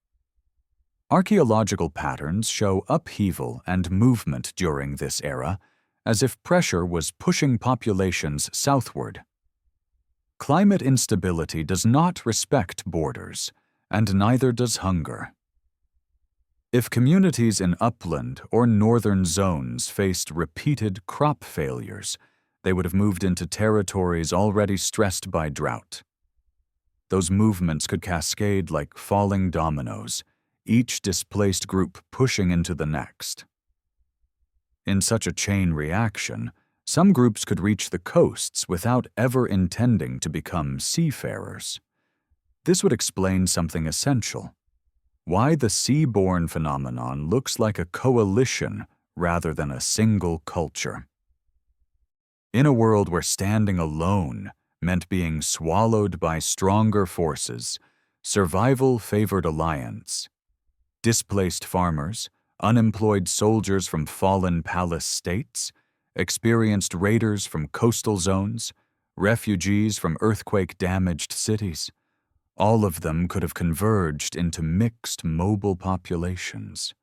Archaeological patterns show upheaval and movement during this era, as if pressure was pushing populations southward. Climate instability does not respect borders, and neither does hunger. If communities in upland or northern zones faced repeated crop failures, they would have moved into territories already stressed by drought. Those movements could cascade like falling dominoes, each displaced group pushing into the next. In such a chain reaction, some groups could reach the coasts without ever intending to become seafarers. This would explain something essential: why the sea-borne phenomenon looks like a coalition rather than a single culture. In a world where standing alone meant being swallowed by stronger forces, survival favored alliance. Displaced farmers, unemployed soldiers from fallen palace states, experienced raiders from coastal zones, refugees from earthquake-damaged cities, all of them could have converged into mixed mobile populations.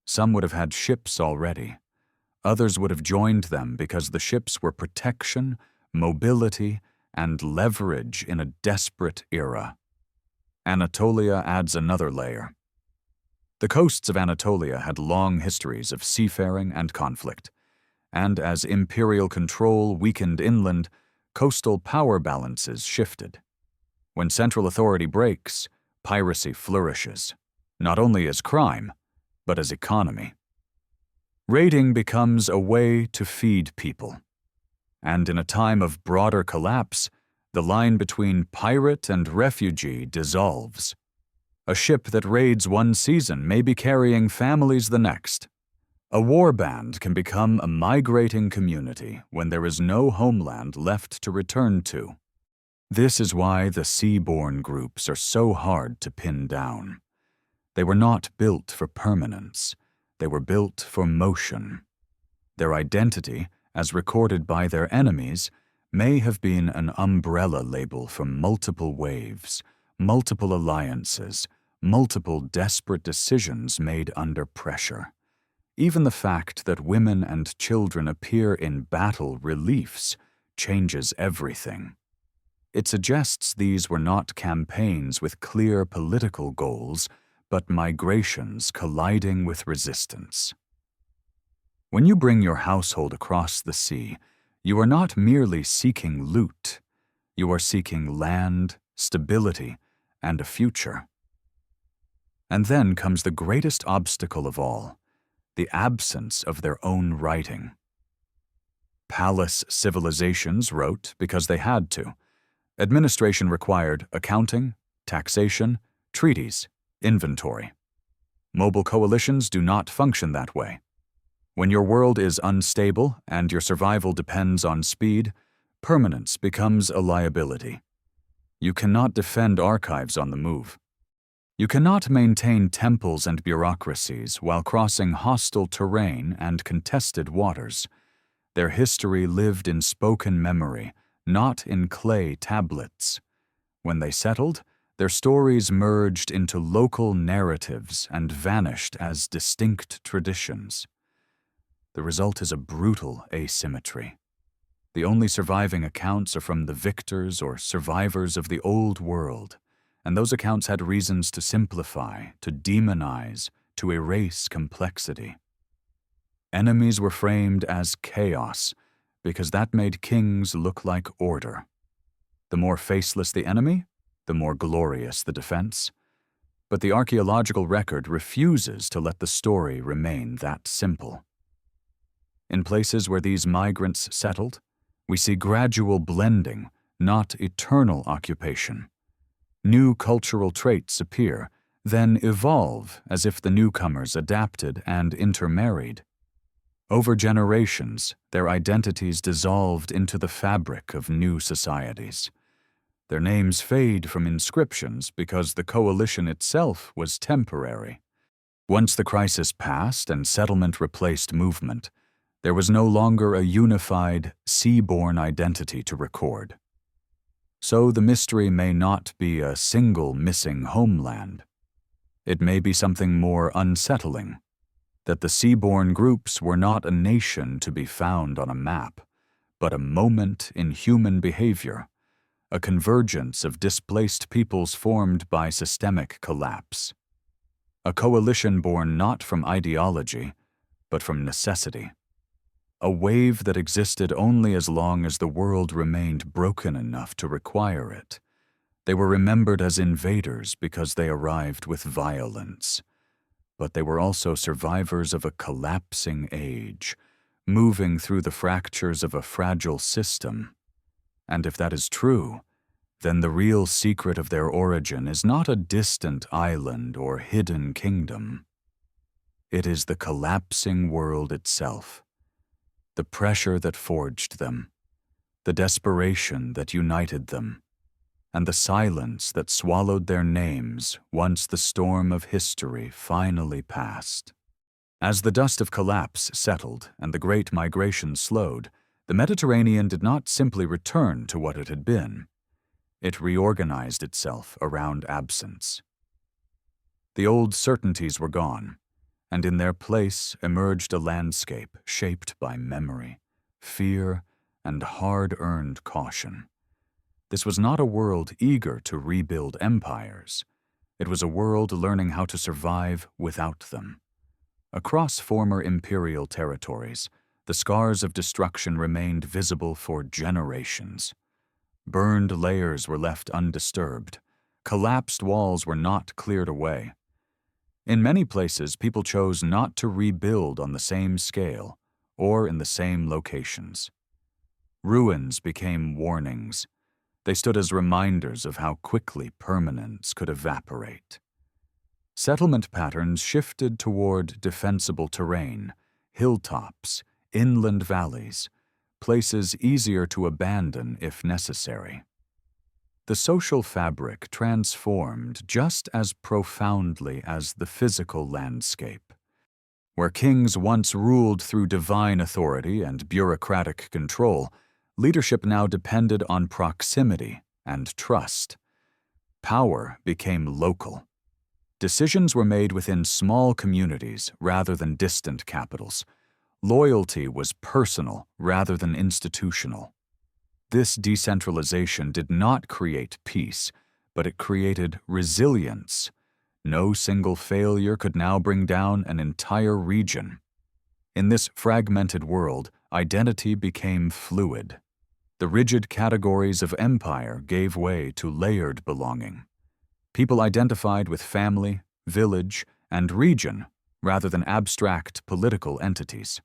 Some would have had ships already. Others would have joined them because the ships were protection, mobility, and leverage in a desperate era. Anatolia adds another layer. The coasts of Anatolia had long histories of seafaring and conflict, and as imperial control weakened inland, coastal power balances shifted. When central authority breaks, piracy flourishes, not only as crime, but as economy. Raiding becomes a way to feed people. And in a time of broader collapse, the line between pirate and refugee dissolves. A ship that raids one season may be carrying families the next. A warband can become a migrating community when there is no homeland left to return to. This is why the sea-borne groups are so hard to pin down. They were not built for permanence. They were built for motion. Their identity, as recorded by their enemies, may have been an umbrella label for multiple waves, multiple alliances, multiple desperate decisions made under pressure. Even the fact that women and children appear in battle reliefs changes everything. It suggests these were not campaigns with clear political goals, but migrations colliding with resistance. When you bring your household across the sea, you are not merely seeking loot. You are seeking land, stability, and a future. And then comes the greatest obstacle of all, the absence of their own writing. Palace civilizations wrote because they had to. Administration required accounting, taxation, treaties, inventory. Mobile coalitions do not function that way. When your world is unstable and your survival depends on speed, permanence becomes a liability. You cannot defend archives on the move. You cannot maintain temples and bureaucracies while crossing hostile terrain and contested waters. Their history lived in spoken memory, not in clay tablets. When they settled, Their stories merged into local narratives and vanished as distinct traditions. The result is a brutal asymmetry. The only surviving accounts are from the victors or survivors of the old world, and those accounts had reasons to simplify, to demonize, to erase complexity. Enemies were framed as chaos, because that made kings look like order. The more faceless the enemy, the more glorious the defense. But the archaeological record refuses to let the story remain that simple. In places where these migrants settled, we see gradual blending, not eternal occupation. New cultural traits appear, then evolve as if the newcomers adapted and intermarried. Over generations, their identities dissolved into the fabric of new societies. Their names fade from inscriptions because the coalition itself was temporary. Once the crisis passed and settlement replaced movement, there was no longer a unified, sea-borne identity to record. So the mystery may not be a single missing homeland. It may be something more unsettling, that the sea-borne groups were not a nation to be found on a map, but a moment in human behavior, a convergence of displaced peoples formed by systemic collapse. A coalition born not from ideology, but from necessity. A wave that existed only as long as the world remained broken enough to require it. They were remembered as invaders because they arrived with violence. But they were also survivors of a collapsing age, moving through the fractures of a fragile system. And if that is true, then the real secret of their origin is not a distant island or hidden kingdom. It is the collapsing world itself. The pressure that forged them, the desperation that united them, and the silence that swallowed their names once the storm of history finally passed. As the dust of collapse settled and the Great Migration slowed, the Mediterranean did not simply return to what it had been. It reorganized itself around absence. The old certainties were gone, and in their place emerged a landscape shaped by memory, fear, and hard-earned caution. This was not a world eager to rebuild empires. It was a world learning how to survive without them. Across former imperial territories, the scars of destruction remained visible for generations. Burned layers were left undisturbed. Collapsed walls were not cleared away. In many places, people chose not to rebuild on the same scale or in the same locations. Ruins became warnings. They stood as reminders of how quickly permanence could evaporate. Settlement patterns shifted toward defensible terrain, hilltops, inland valleys, places easier to abandon if necessary. The social fabric transformed just as profoundly as the physical landscape. Where kings once ruled through divine authority and bureaucratic control, leadership now depended on proximity and trust. Power became local. Decisions were made within small communities rather than distant capitals. Loyalty was personal rather than institutional. This decentralization did not create peace, but it created resilience. No single failure could now bring down an entire region. In this fragmented world, identity became fluid. The rigid categories of empire gave way to layered belonging. People identified with family, village, and region rather than abstract political entities.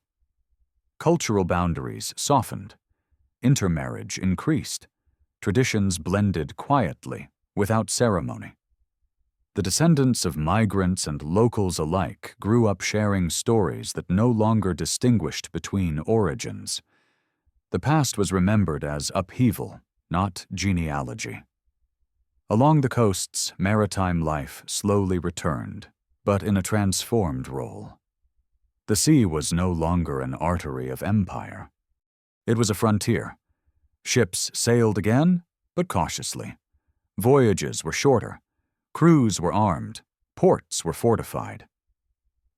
Cultural boundaries softened. Intermarriage increased. Traditions blended quietly, without ceremony. The descendants of migrants and locals alike grew up sharing stories that no longer distinguished between origins. The past was remembered as upheaval, not genealogy. Along the coasts, maritime life slowly returned, but in a transformed role. The sea was no longer an artery of empire. It was a frontier. Ships sailed again, but cautiously. Voyages were shorter. Crews were armed. Ports were fortified.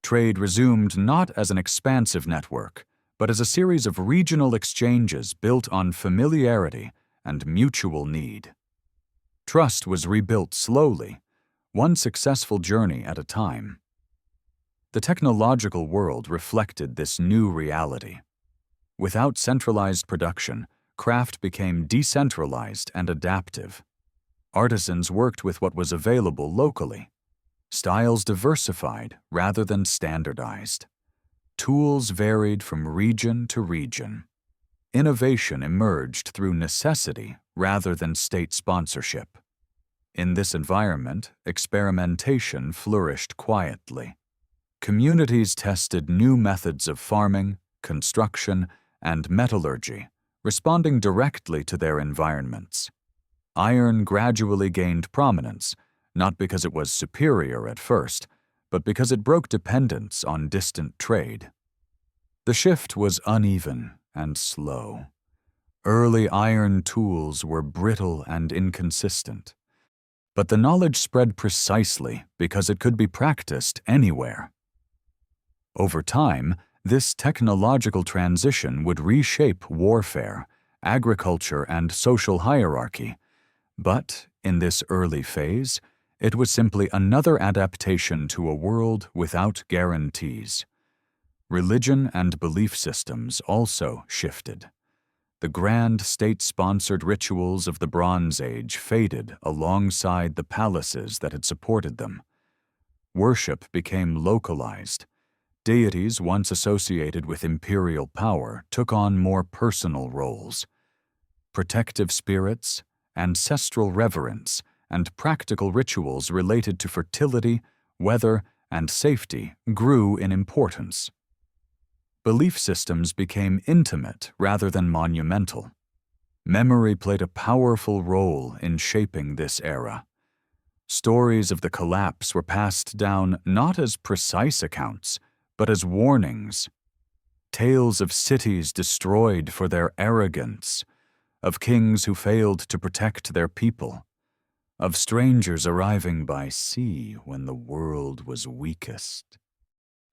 Trade resumed not as an expansive network, but as a series of regional exchanges built on familiarity and mutual need. Trust was rebuilt slowly, one successful journey at a time. The technological world reflected this new reality. Without centralized production, craft became decentralized and adaptive. Artisans worked with what was available locally. Styles diversified rather than standardized. Tools varied from region to region. Innovation emerged through necessity rather than state sponsorship. In this environment, experimentation flourished quietly. Communities tested new methods of farming, construction, and metallurgy, responding directly to their environments. Iron gradually gained prominence, not because it was superior at first, but because it broke dependence on distant trade. The shift was uneven and slow. Early iron tools were brittle and inconsistent, but the knowledge spread precisely because it could be practiced anywhere. Over time, this technological transition would reshape warfare, agriculture, and social hierarchy, but in this early phase, it was simply another adaptation to a world without guarantees. Religion and belief systems also shifted. The grand state-sponsored rituals of the Bronze Age faded alongside the palaces that had supported them. Worship became localized. Deities once associated with imperial power took on more personal roles. Protective spirits, ancestral reverence, and practical rituals related to fertility, weather, and safety grew in importance. Belief systems became intimate rather than monumental. Memory played a powerful role in shaping this era. Stories of the collapse were passed down not as precise accounts, but as warnings. Tales of cities destroyed for their arrogance, of kings who failed to protect their people, of strangers arriving by sea when the world was weakest.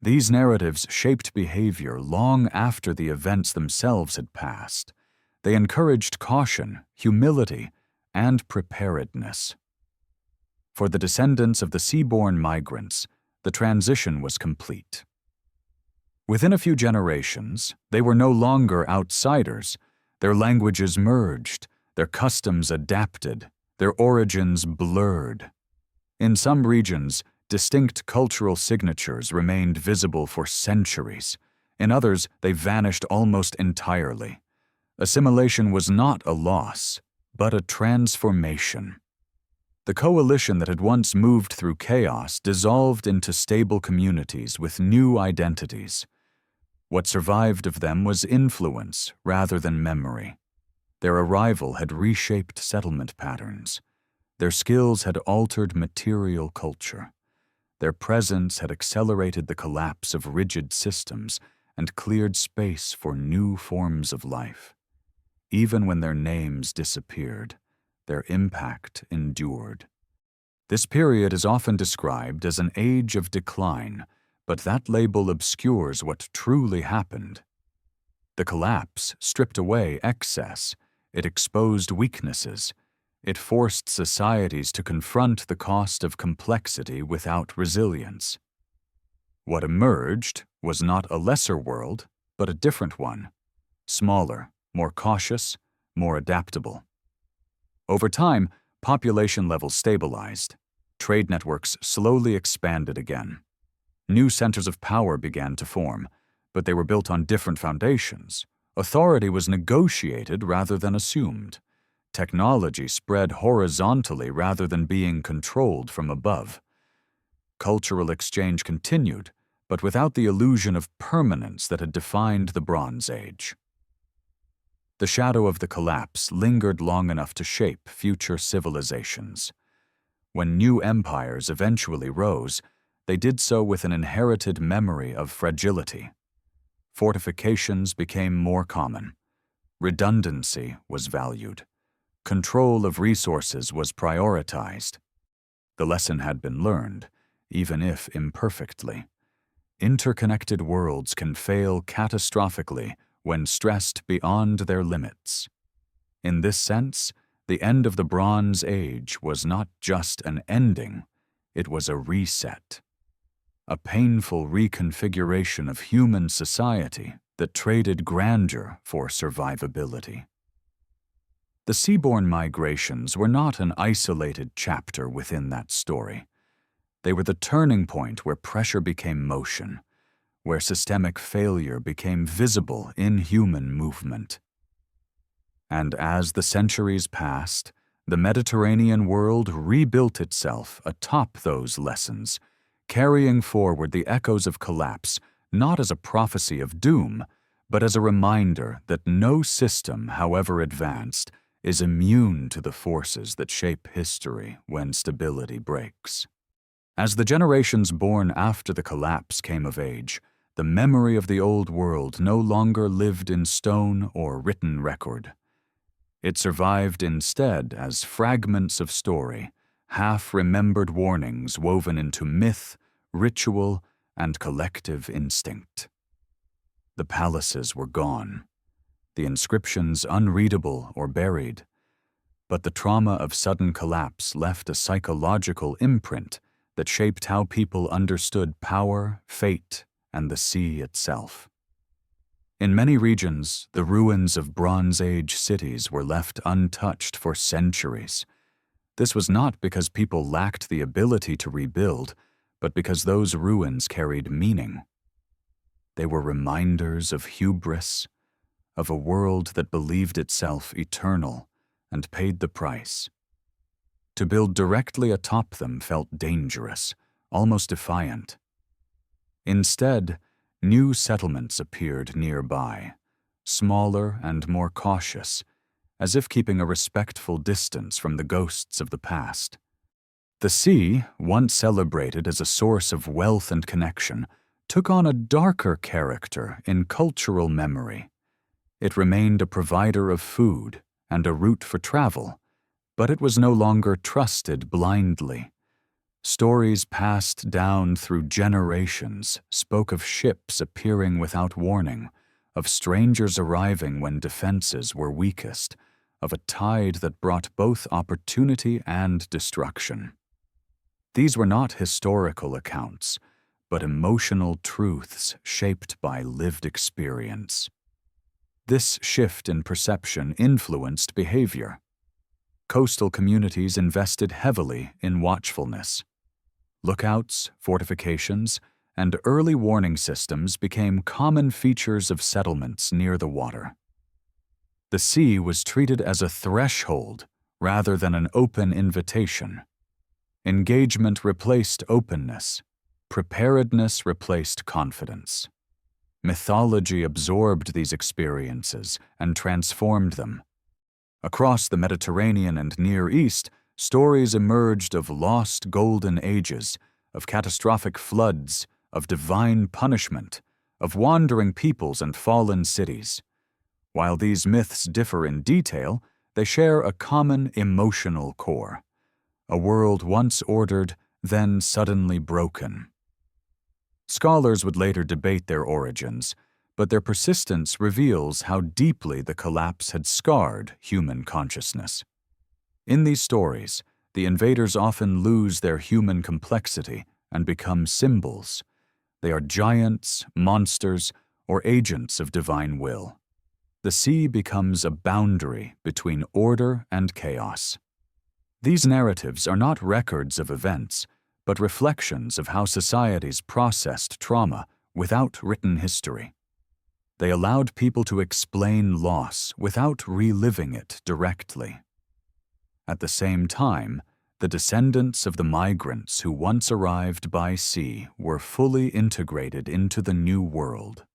These narratives shaped behavior long after the events themselves had passed. They encouraged caution, humility, and preparedness. For the descendants of the seaborne migrants, the transition was complete. Within a few generations, they were no longer outsiders. Their languages merged, their customs adapted, their origins blurred. In some regions, distinct cultural signatures remained visible for centuries. In others, they vanished almost entirely. Assimilation was not a loss, but a transformation. The coalition that had once moved through chaos dissolved into stable communities with new identities. What survived of them was influence rather than memory. Their arrival had reshaped settlement patterns. Their skills had altered material culture. Their presence had accelerated the collapse of rigid systems and cleared space for new forms of life. Even when their names disappeared, their impact endured. This period is often described as an age of decline, but that label obscures what truly happened. The collapse stripped away excess. It exposed weaknesses. It forced societies to confront the cost of complexity without resilience. What emerged was not a lesser world, but a different one, smaller, more cautious, more adaptable. Over time, population levels stabilized. Trade networks slowly expanded again. New centers of power began to form, but they were built on different foundations. Authority was negotiated rather than assumed. Technology spread horizontally rather than being controlled from above. Cultural exchange continued, but without the illusion of permanence that had defined the Bronze Age. The shadow of the collapse lingered long enough to shape future civilizations. When new empires eventually rose, they did so with an inherited memory of fragility. Fortifications became more common. Redundancy was valued. control of resources was prioritized. The lesson had been learned, even if imperfectly. Interconnected worlds can fail catastrophically when stressed beyond their limits. In this sense, the end of the Bronze Age was not just an ending, it was a reset. A painful reconfiguration of human society that traded grandeur for survivability. The seaborne migrations were not an isolated chapter within that story. They were the turning point where pressure became motion, where systemic failure became visible in human movement. And as the centuries passed, the Mediterranean world rebuilt itself atop those lessons, carrying forward the echoes of collapse not as a prophecy of doom, but as a reminder that no system, however advanced, is immune to the forces that shape history when stability breaks. As the generations born after the collapse came of age, the memory of the old world no longer lived in stone or written record. It survived instead as fragments of story, half-remembered warnings woven into myth, ritual, and collective instinct. The palaces were gone, the inscriptions unreadable or buried, but the trauma of sudden collapse left a psychological imprint that shaped how people understood power, fate, and the sea itself. In many regions, the ruins of Bronze Age cities were left untouched for centuries. This was not because people lacked the ability to rebuild, but because those ruins carried meaning. They were reminders of hubris, of a world that believed itself eternal and paid the price. To build directly atop them felt dangerous, almost defiant. Instead, new settlements appeared nearby, smaller and more cautious, as if keeping a respectful distance from the ghosts of the past. The sea, once celebrated as a source of wealth and connection, took on a darker character in cultural memory. It remained a provider of food and a route for travel, but it was no longer trusted blindly. Stories passed down through generations spoke of ships appearing without warning, of strangers arriving when defenses were weakest, of a tide that brought both opportunity and destruction. These were not historical accounts, but emotional truths shaped by lived experience. This shift in perception influenced behavior. Coastal communities invested heavily in watchfulness. Lookouts, fortifications, and early warning systems became common features of settlements near the water. The sea was treated as a threshold rather than an open invitation. Engagement replaced openness. Preparedness replaced confidence. Mythology absorbed these experiences and transformed them. Across the Mediterranean and Near East, stories emerged of lost golden ages, of catastrophic floods, of divine punishment, of wandering peoples and fallen cities. While these myths differ in detail, they share a common emotional core. A world once ordered, then suddenly broken. Scholars would later debate their origins, but their persistence reveals how deeply the collapse had scarred human consciousness. In these stories, the invaders often lose their human complexity and become symbols. They are giants, monsters, or agents of divine will. The sea becomes a boundary between order and chaos. These narratives are not records of events, but reflections of how societies processed trauma without written history. They allowed people to explain loss without reliving it directly. At the same time, the descendants of the migrants who once arrived by sea were fully integrated into the New World.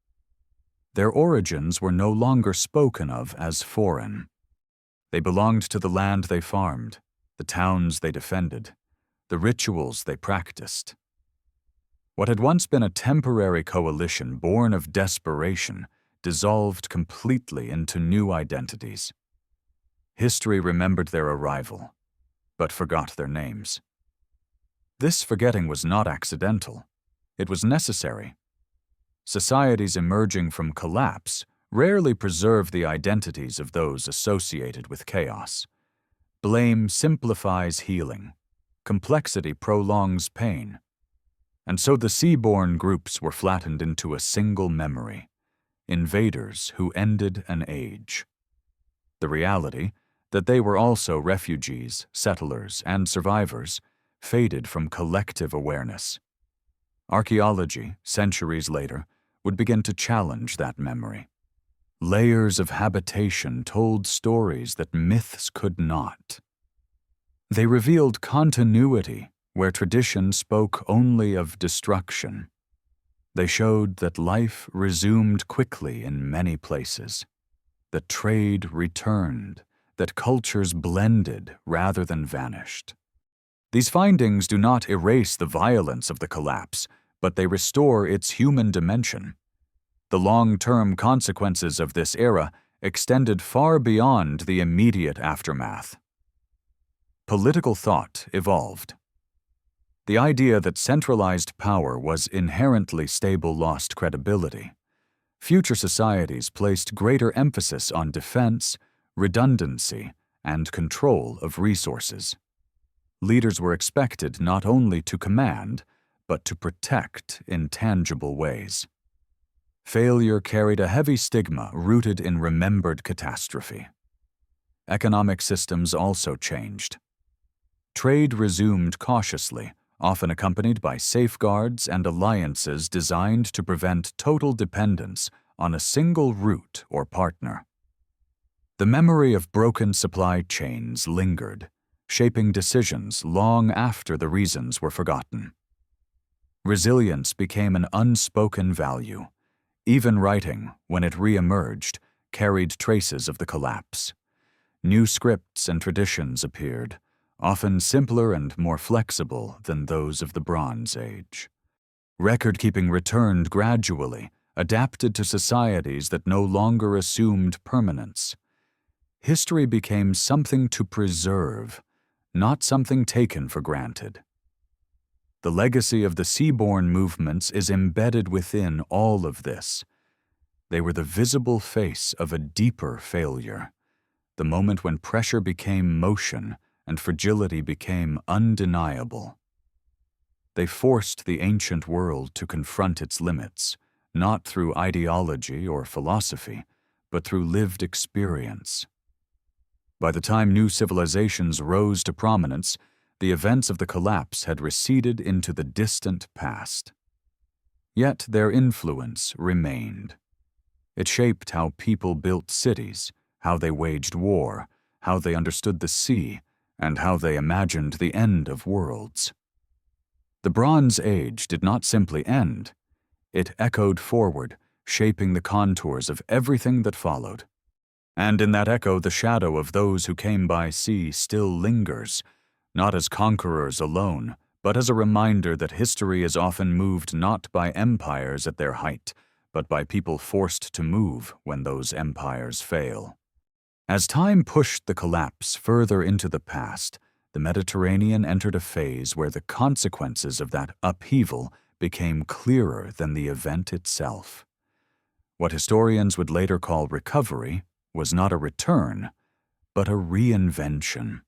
Their origins were no longer spoken of as foreign. They belonged to the land they farmed, the towns they defended, the rituals they practiced. What had once been a temporary coalition born of desperation dissolved completely into new identities. History remembered their arrival, but forgot their names. This forgetting was not accidental. It was necessary. Societies emerging from collapse rarely preserve the identities of those associated with chaos. Blame simplifies healing. Complexity prolongs pain. And so the seaborne groups were flattened into a single memory: invaders who ended an age. The reality that they were also refugees, settlers, and survivors faded from collective awareness. Archaeology, centuries later, would begin to challenge that memory. Layers of habitation told stories that myths could not. They revealed continuity where tradition spoke only of destruction. They showed that life resumed quickly in many places, that trade returned, that cultures blended rather than vanished. These findings do not erase the violence of the collapse, but they restore its human dimension. The long-term consequences of this era extended far beyond the immediate aftermath. Political thought evolved. The idea that centralized power was inherently stable lost credibility. Future societies placed greater emphasis on defense, redundancy, and control of resources. Leaders were expected not only to command, but to protect in tangible ways. Failure carried a heavy stigma rooted in remembered catastrophe. Economic systems also changed. Trade resumed cautiously, often accompanied by safeguards and alliances designed to prevent total dependence on a single route or partner. The memory of broken supply chains lingered, shaping decisions long after the reasons were forgotten. Resilience became an unspoken value. Even writing, when it re-emerged, carried traces of the collapse. New scripts and traditions appeared, often simpler and more flexible than those of the Bronze Age. Record-keeping returned gradually, adapted to societies that no longer assumed permanence. History became something to preserve, not something taken for granted. The legacy of the seaborne movements is embedded within all of this. They were the visible face of a deeper failure, the moment when pressure became motion and fragility became undeniable. They forced the ancient world to confront its limits, not through ideology or philosophy, but through lived experience. By the time new civilizations rose to prominence, the events of the collapse had receded into the distant past. Yet their influence remained. It shaped how people built cities, how they waged war, how they understood the sea, and how they imagined the end of worlds. The Bronze Age did not simply end. It echoed forward, shaping the contours of everything that followed. And in that echo, the shadow of those who came by sea still lingers, not as conquerors alone, but as a reminder that history is often moved not by empires at their height, but by people forced to move when those empires fail. As time pushed the collapse further into the past, the Mediterranean entered a phase where the consequences of that upheaval became clearer than the event itself. What historians would later call recovery was not a return, but a reinvention.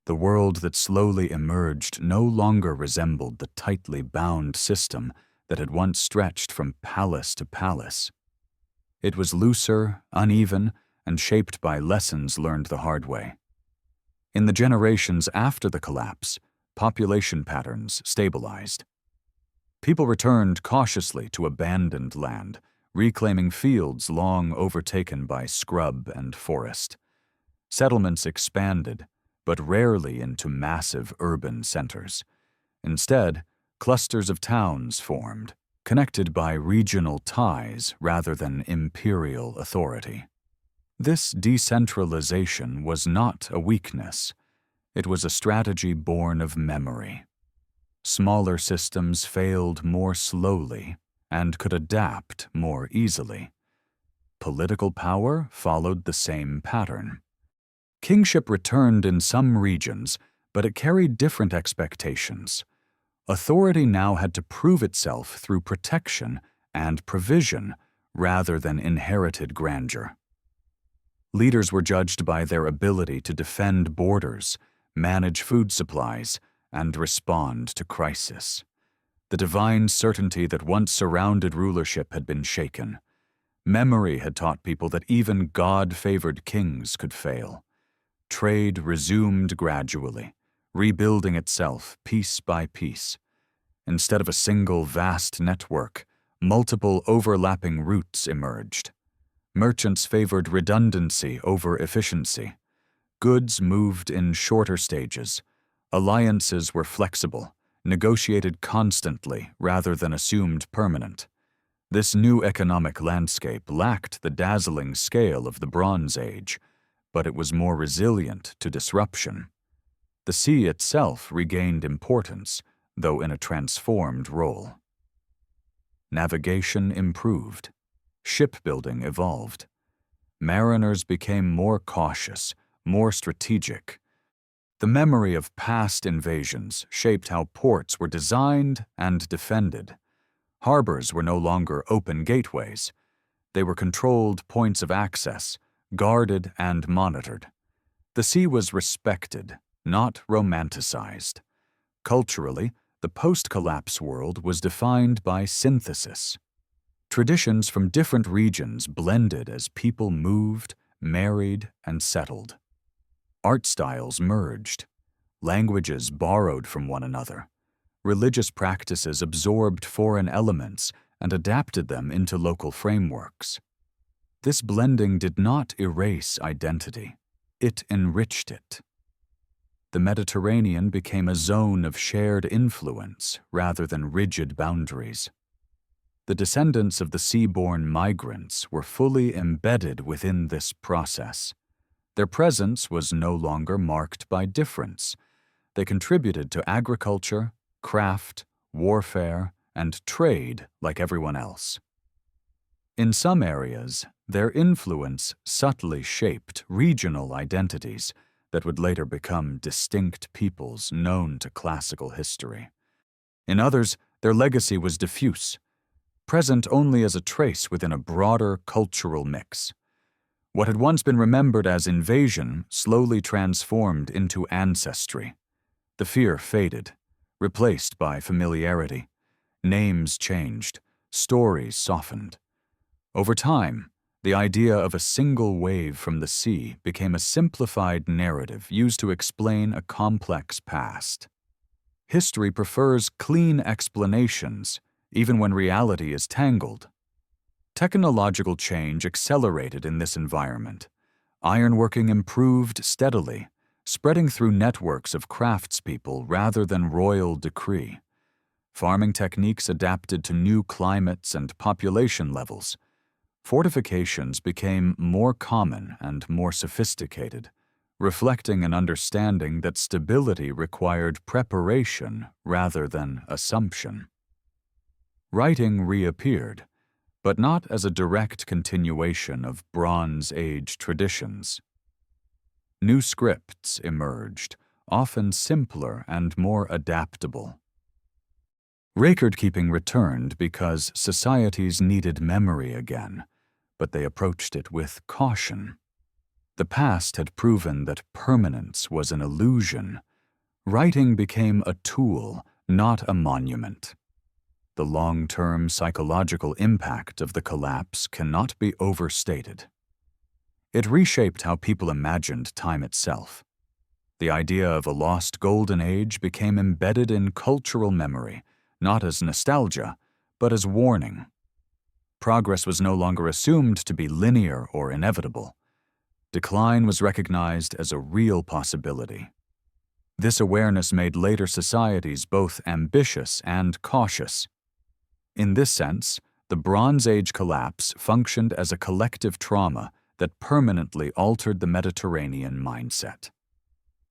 The world that slowly emerged no longer resembled the tightly bound system that had once stretched from palace to palace. It was looser, uneven, and shaped by lessons learned the hard way. In the generations after the collapse, population patterns stabilized. People returned cautiously to abandoned land, reclaiming fields long overtaken by scrub and forest. Settlements expanded, but rarely into massive urban centers. Instead, clusters of towns formed, connected by regional ties rather than imperial authority. This decentralization was not a weakness. It was a strategy born of memory. Smaller systems failed more slowly and could adapt more easily. Political power followed the same pattern. Kingship returned in some regions, but it carried different expectations. Authority now had to prove itself through protection and provision rather than inherited grandeur. Leaders were judged by their ability to defend borders, manage food supplies, and respond to crisis. The divine certainty that once surrounded rulership had been shaken. Memory had taught people that even God-favored kings could fail. Trade resumed gradually, rebuilding itself piece by piece. Instead of a single vast network, multiple overlapping routes emerged. Merchants favored redundancy over efficiency. Goods moved in shorter stages. Alliances were flexible, negotiated constantly rather than assumed permanent. This new economic landscape lacked the dazzling scale of the Bronze Age, but it was more resilient to disruption. The sea itself regained importance, though in a transformed role. Navigation improved. Shipbuilding evolved. Mariners became more cautious, more strategic. The memory of past invasions shaped how ports were designed and defended. Harbors were no longer open gateways. They were controlled points of access, guarded and monitored. The sea was respected, not romanticized. Culturally, the post-collapse world was defined by synthesis. Traditions from different regions blended as people moved, married, and settled. Art styles merged. Languages borrowed from one another. Religious practices absorbed foreign elements and adapted them into local frameworks. This blending did not erase identity. It enriched it. The Mediterranean became a zone of shared influence rather than rigid boundaries. The descendants of the seaborne migrants were fully embedded within this process. Their presence was no longer marked by difference. They contributed to agriculture, craft, warfare, and trade like everyone else. In some areas, their influence subtly shaped regional identities that would later become distinct peoples known to classical history. In others, their legacy was diffuse, present only as a trace within a broader cultural mix. What had once been remembered as invasion slowly transformed into ancestry. The fear faded, replaced by familiarity. Names changed, stories softened. Over time, the idea of a single wave from the sea became a simplified narrative used to explain a complex past. History prefers clean explanations, even when reality is tangled. Technological change accelerated in this environment. Ironworking improved steadily, spreading through networks of craftspeople rather than royal decree. Farming techniques adapted to new climates and population levels. Fortifications became more common and more sophisticated, reflecting an understanding that stability required preparation rather than assumption. Writing reappeared, but not as a direct continuation of Bronze Age traditions. New scripts emerged, often simpler and more adaptable. Record-keeping returned because societies needed memory again, but they approached it with caution. The past had proven that permanence was an illusion. Writing became a tool, not a monument. The long-term psychological impact of the collapse cannot be overstated. It reshaped how people imagined time itself. The idea of a lost golden age became embedded in cultural memory, not as nostalgia, but as warning. Progress was no longer assumed to be linear or inevitable. Decline was recognized as a real possibility. This awareness made later societies both ambitious and cautious. In this sense, the Bronze Age collapse functioned as a collective trauma that permanently altered the Mediterranean mindset.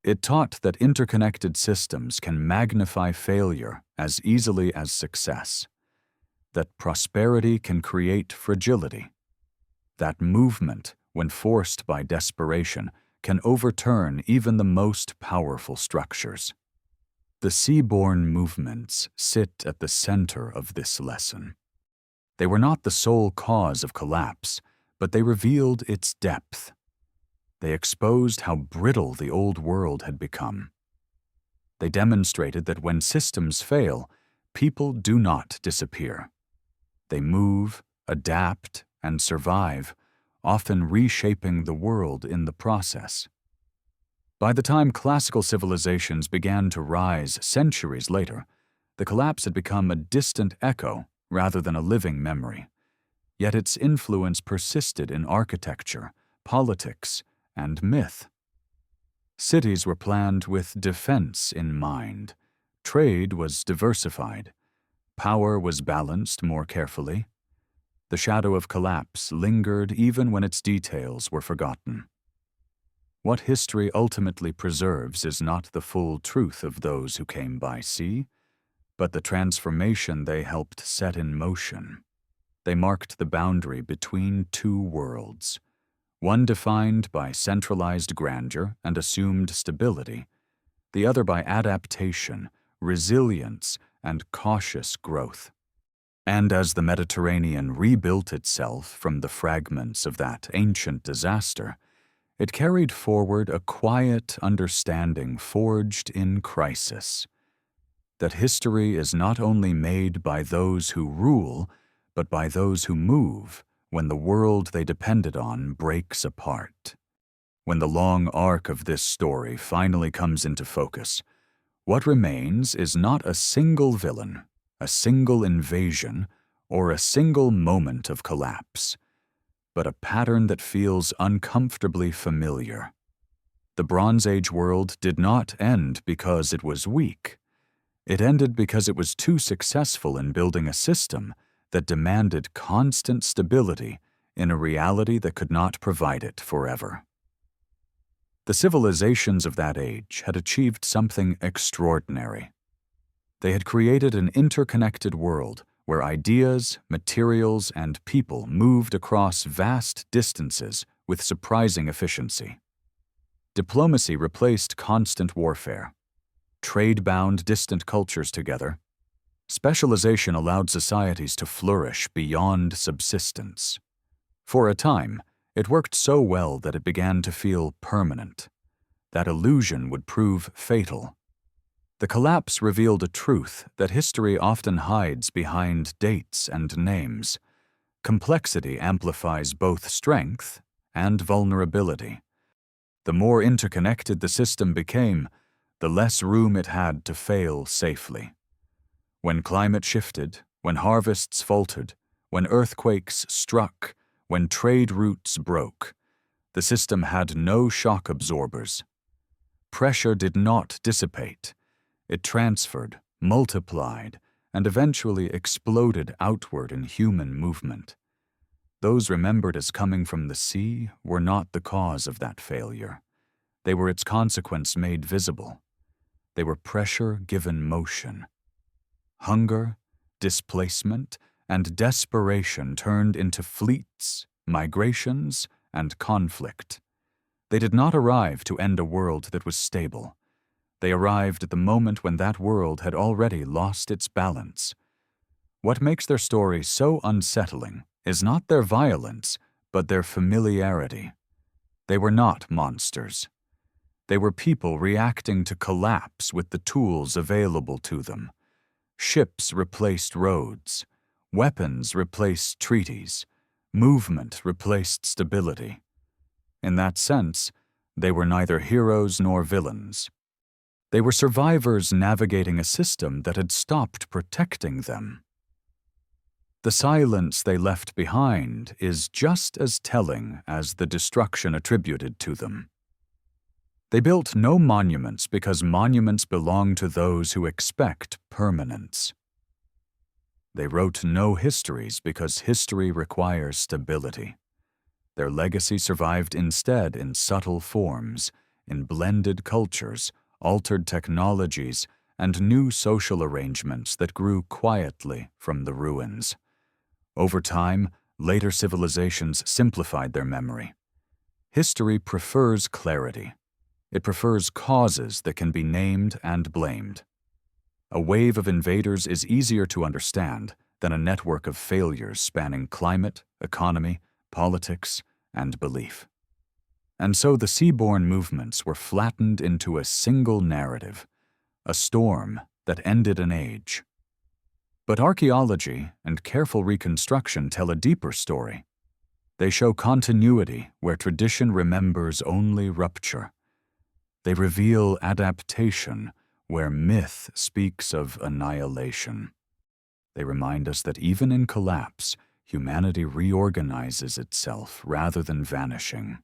It taught that interconnected systems can magnify failure as easily as success, that prosperity can create fragility, that movement, when forced by desperation, can overturn even the most powerful structures. The seaborne movements sit at the center of this lesson. They were not the sole cause of collapse, but they revealed its depth. They exposed how brittle the old world had become. They demonstrated that when systems fail, people do not disappear. They move, adapt, and survive, often reshaping the world in the process. By the time classical civilizations began to rise centuries later, the collapse had become a distant echo rather than a living memory. Yet its influence persisted in architecture, politics, and myth. Cities were planned with defense in mind. Trade was diversified. Power was balanced more carefully. The shadow of collapse lingered even when its details were forgotten. What history ultimately preserves is not the full truth of those who came by sea, but the transformation they helped set in motion. They marked the boundary between two worlds, one defined by centralized grandeur and assumed stability, the other by adaptation, resilience, and cautious growth. And as the Mediterranean rebuilt itself from the fragments of that ancient disaster, it carried forward a quiet understanding forged in crisis, that history is not only made by those who rule, but by those who move when the world they depended on breaks apart. When the long arc of this story finally comes into focus, what remains is not a single villain, a single invasion, or a single moment of collapse, but a pattern that feels uncomfortably familiar. The Bronze Age world did not end because it was weak. It ended because it was too successful in building a system that demanded constant stability in a reality that could not provide it forever. The civilizations of that age had achieved something extraordinary. They had created an interconnected world where ideas, materials, and people moved across vast distances with surprising efficiency. Diplomacy replaced constant warfare. Trade bound distant cultures together. Specialization allowed societies to flourish beyond subsistence. For a time, it worked so well that it began to feel permanent. That illusion would prove fatal. The collapse revealed a truth that history often hides behind dates and names. Complexity amplifies both strength and vulnerability. The more interconnected the system became, the less room it had to fail safely. When climate shifted, when harvests faltered, when earthquakes struck, when trade routes broke, the system had no shock absorbers. Pressure did not dissipate. It transferred, multiplied, and eventually exploded outward in human movement. Those remembered as coming from the sea were not the cause of that failure. They were its consequence made visible. They were pressure given motion. Hunger, displacement, and desperation turned into fleets, migrations, and conflict. They did not arrive to end a world that was stable. They arrived at the moment when that world had already lost its balance. What makes their story so unsettling is not their violence, but their familiarity. They were not monsters. They were people reacting to collapse with the tools available to them. Ships replaced roads. Weapons replaced treaties. Movement replaced stability. In that sense, they were neither heroes nor villains. They were survivors navigating a system that had stopped protecting them. The silence they left behind is just as telling as the destruction attributed to them. They built no monuments because monuments belong to those who expect permanence. They wrote no histories because history requires stability. Their legacy survived instead in subtle forms, in blended cultures, altered technologies, and new social arrangements that grew quietly from the ruins. Over time, later civilizations simplified their memory. History prefers clarity. It prefers causes that can be named and blamed. A wave of invaders is easier to understand than a network of failures spanning climate, economy, politics, and belief. And so the seaborne movements were flattened into a single narrative, a storm that ended an age. But archaeology and careful reconstruction tell a deeper story. They show continuity where tradition remembers only rupture. They reveal adaptation where myth speaks of annihilation. They remind us that even in collapse, humanity reorganizes itself rather than vanishing.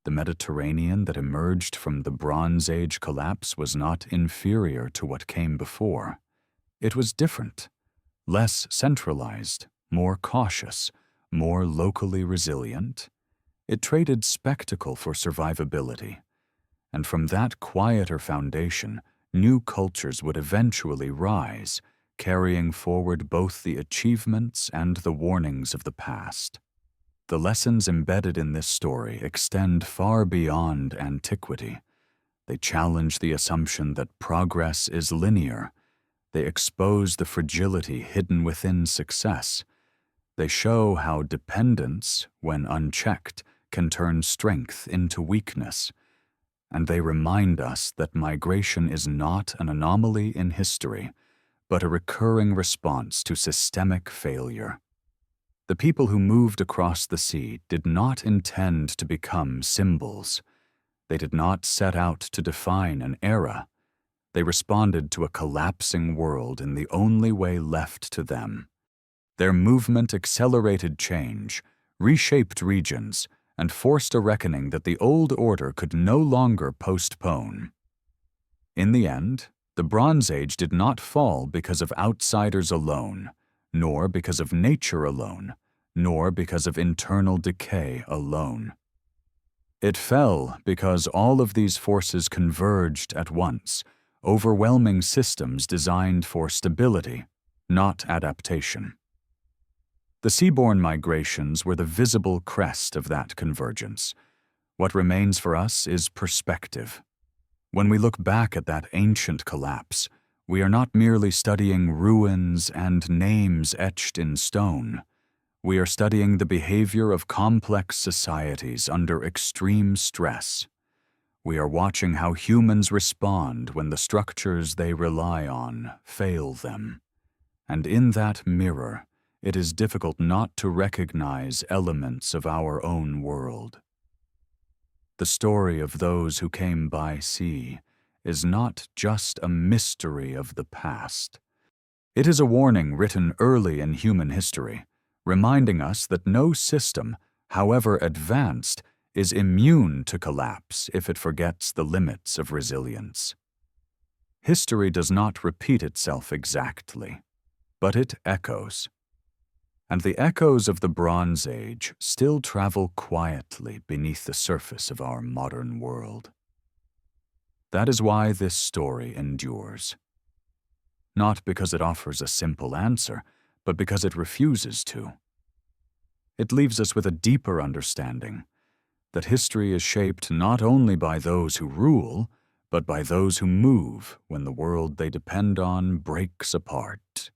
The Mediterranean that emerged from the Bronze Age collapse was not inferior to what came before. It was different, less centralized, more cautious, more locally resilient. It traded spectacle for survivability. And from that quieter foundation, new cultures would eventually rise, carrying forward both the achievements and the warnings of the past. The lessons embedded in this story extend far beyond antiquity. They challenge the assumption that progress is linear. They expose the fragility hidden within success. They show how dependence, when unchecked, can turn strength into weakness. And they remind us that migration is not an anomaly in history, but a recurring response to systemic failure. The people who moved across the sea did not intend to become symbols. They did not set out to define an era. They responded to a collapsing world in the only way left to them. Their movement accelerated change, reshaped regions, and forced a reckoning that the old order could no longer postpone. In the end, the Bronze Age did not fall because of outsiders alone, nor because of nature alone, nor because of internal decay alone. It fell because all of these forces converged at once, overwhelming systems designed for stability, not adaptation. The seaborne migrations were the visible crest of that convergence. What remains for us is perspective. When we look back at that ancient collapse, we are not merely studying ruins and names etched in stone. We are studying the behavior of complex societies under extreme stress. We are watching how humans respond when the structures they rely on fail them. And in that mirror, it is difficult not to recognize elements of our own world. The story of those who came by sea is not just a mystery of the past. It is a warning written early in human history, reminding us that no system, however advanced, is immune to collapse if it forgets the limits of resilience. History does not repeat itself exactly, but it echoes. And the echoes of the Bronze Age still travel quietly beneath the surface of our modern world. That is why this story endures. Not because it offers a simple answer, but because it refuses to. It leaves us with a deeper understanding that history is shaped not only by those who rule, but by those who move when the world they depend on breaks apart.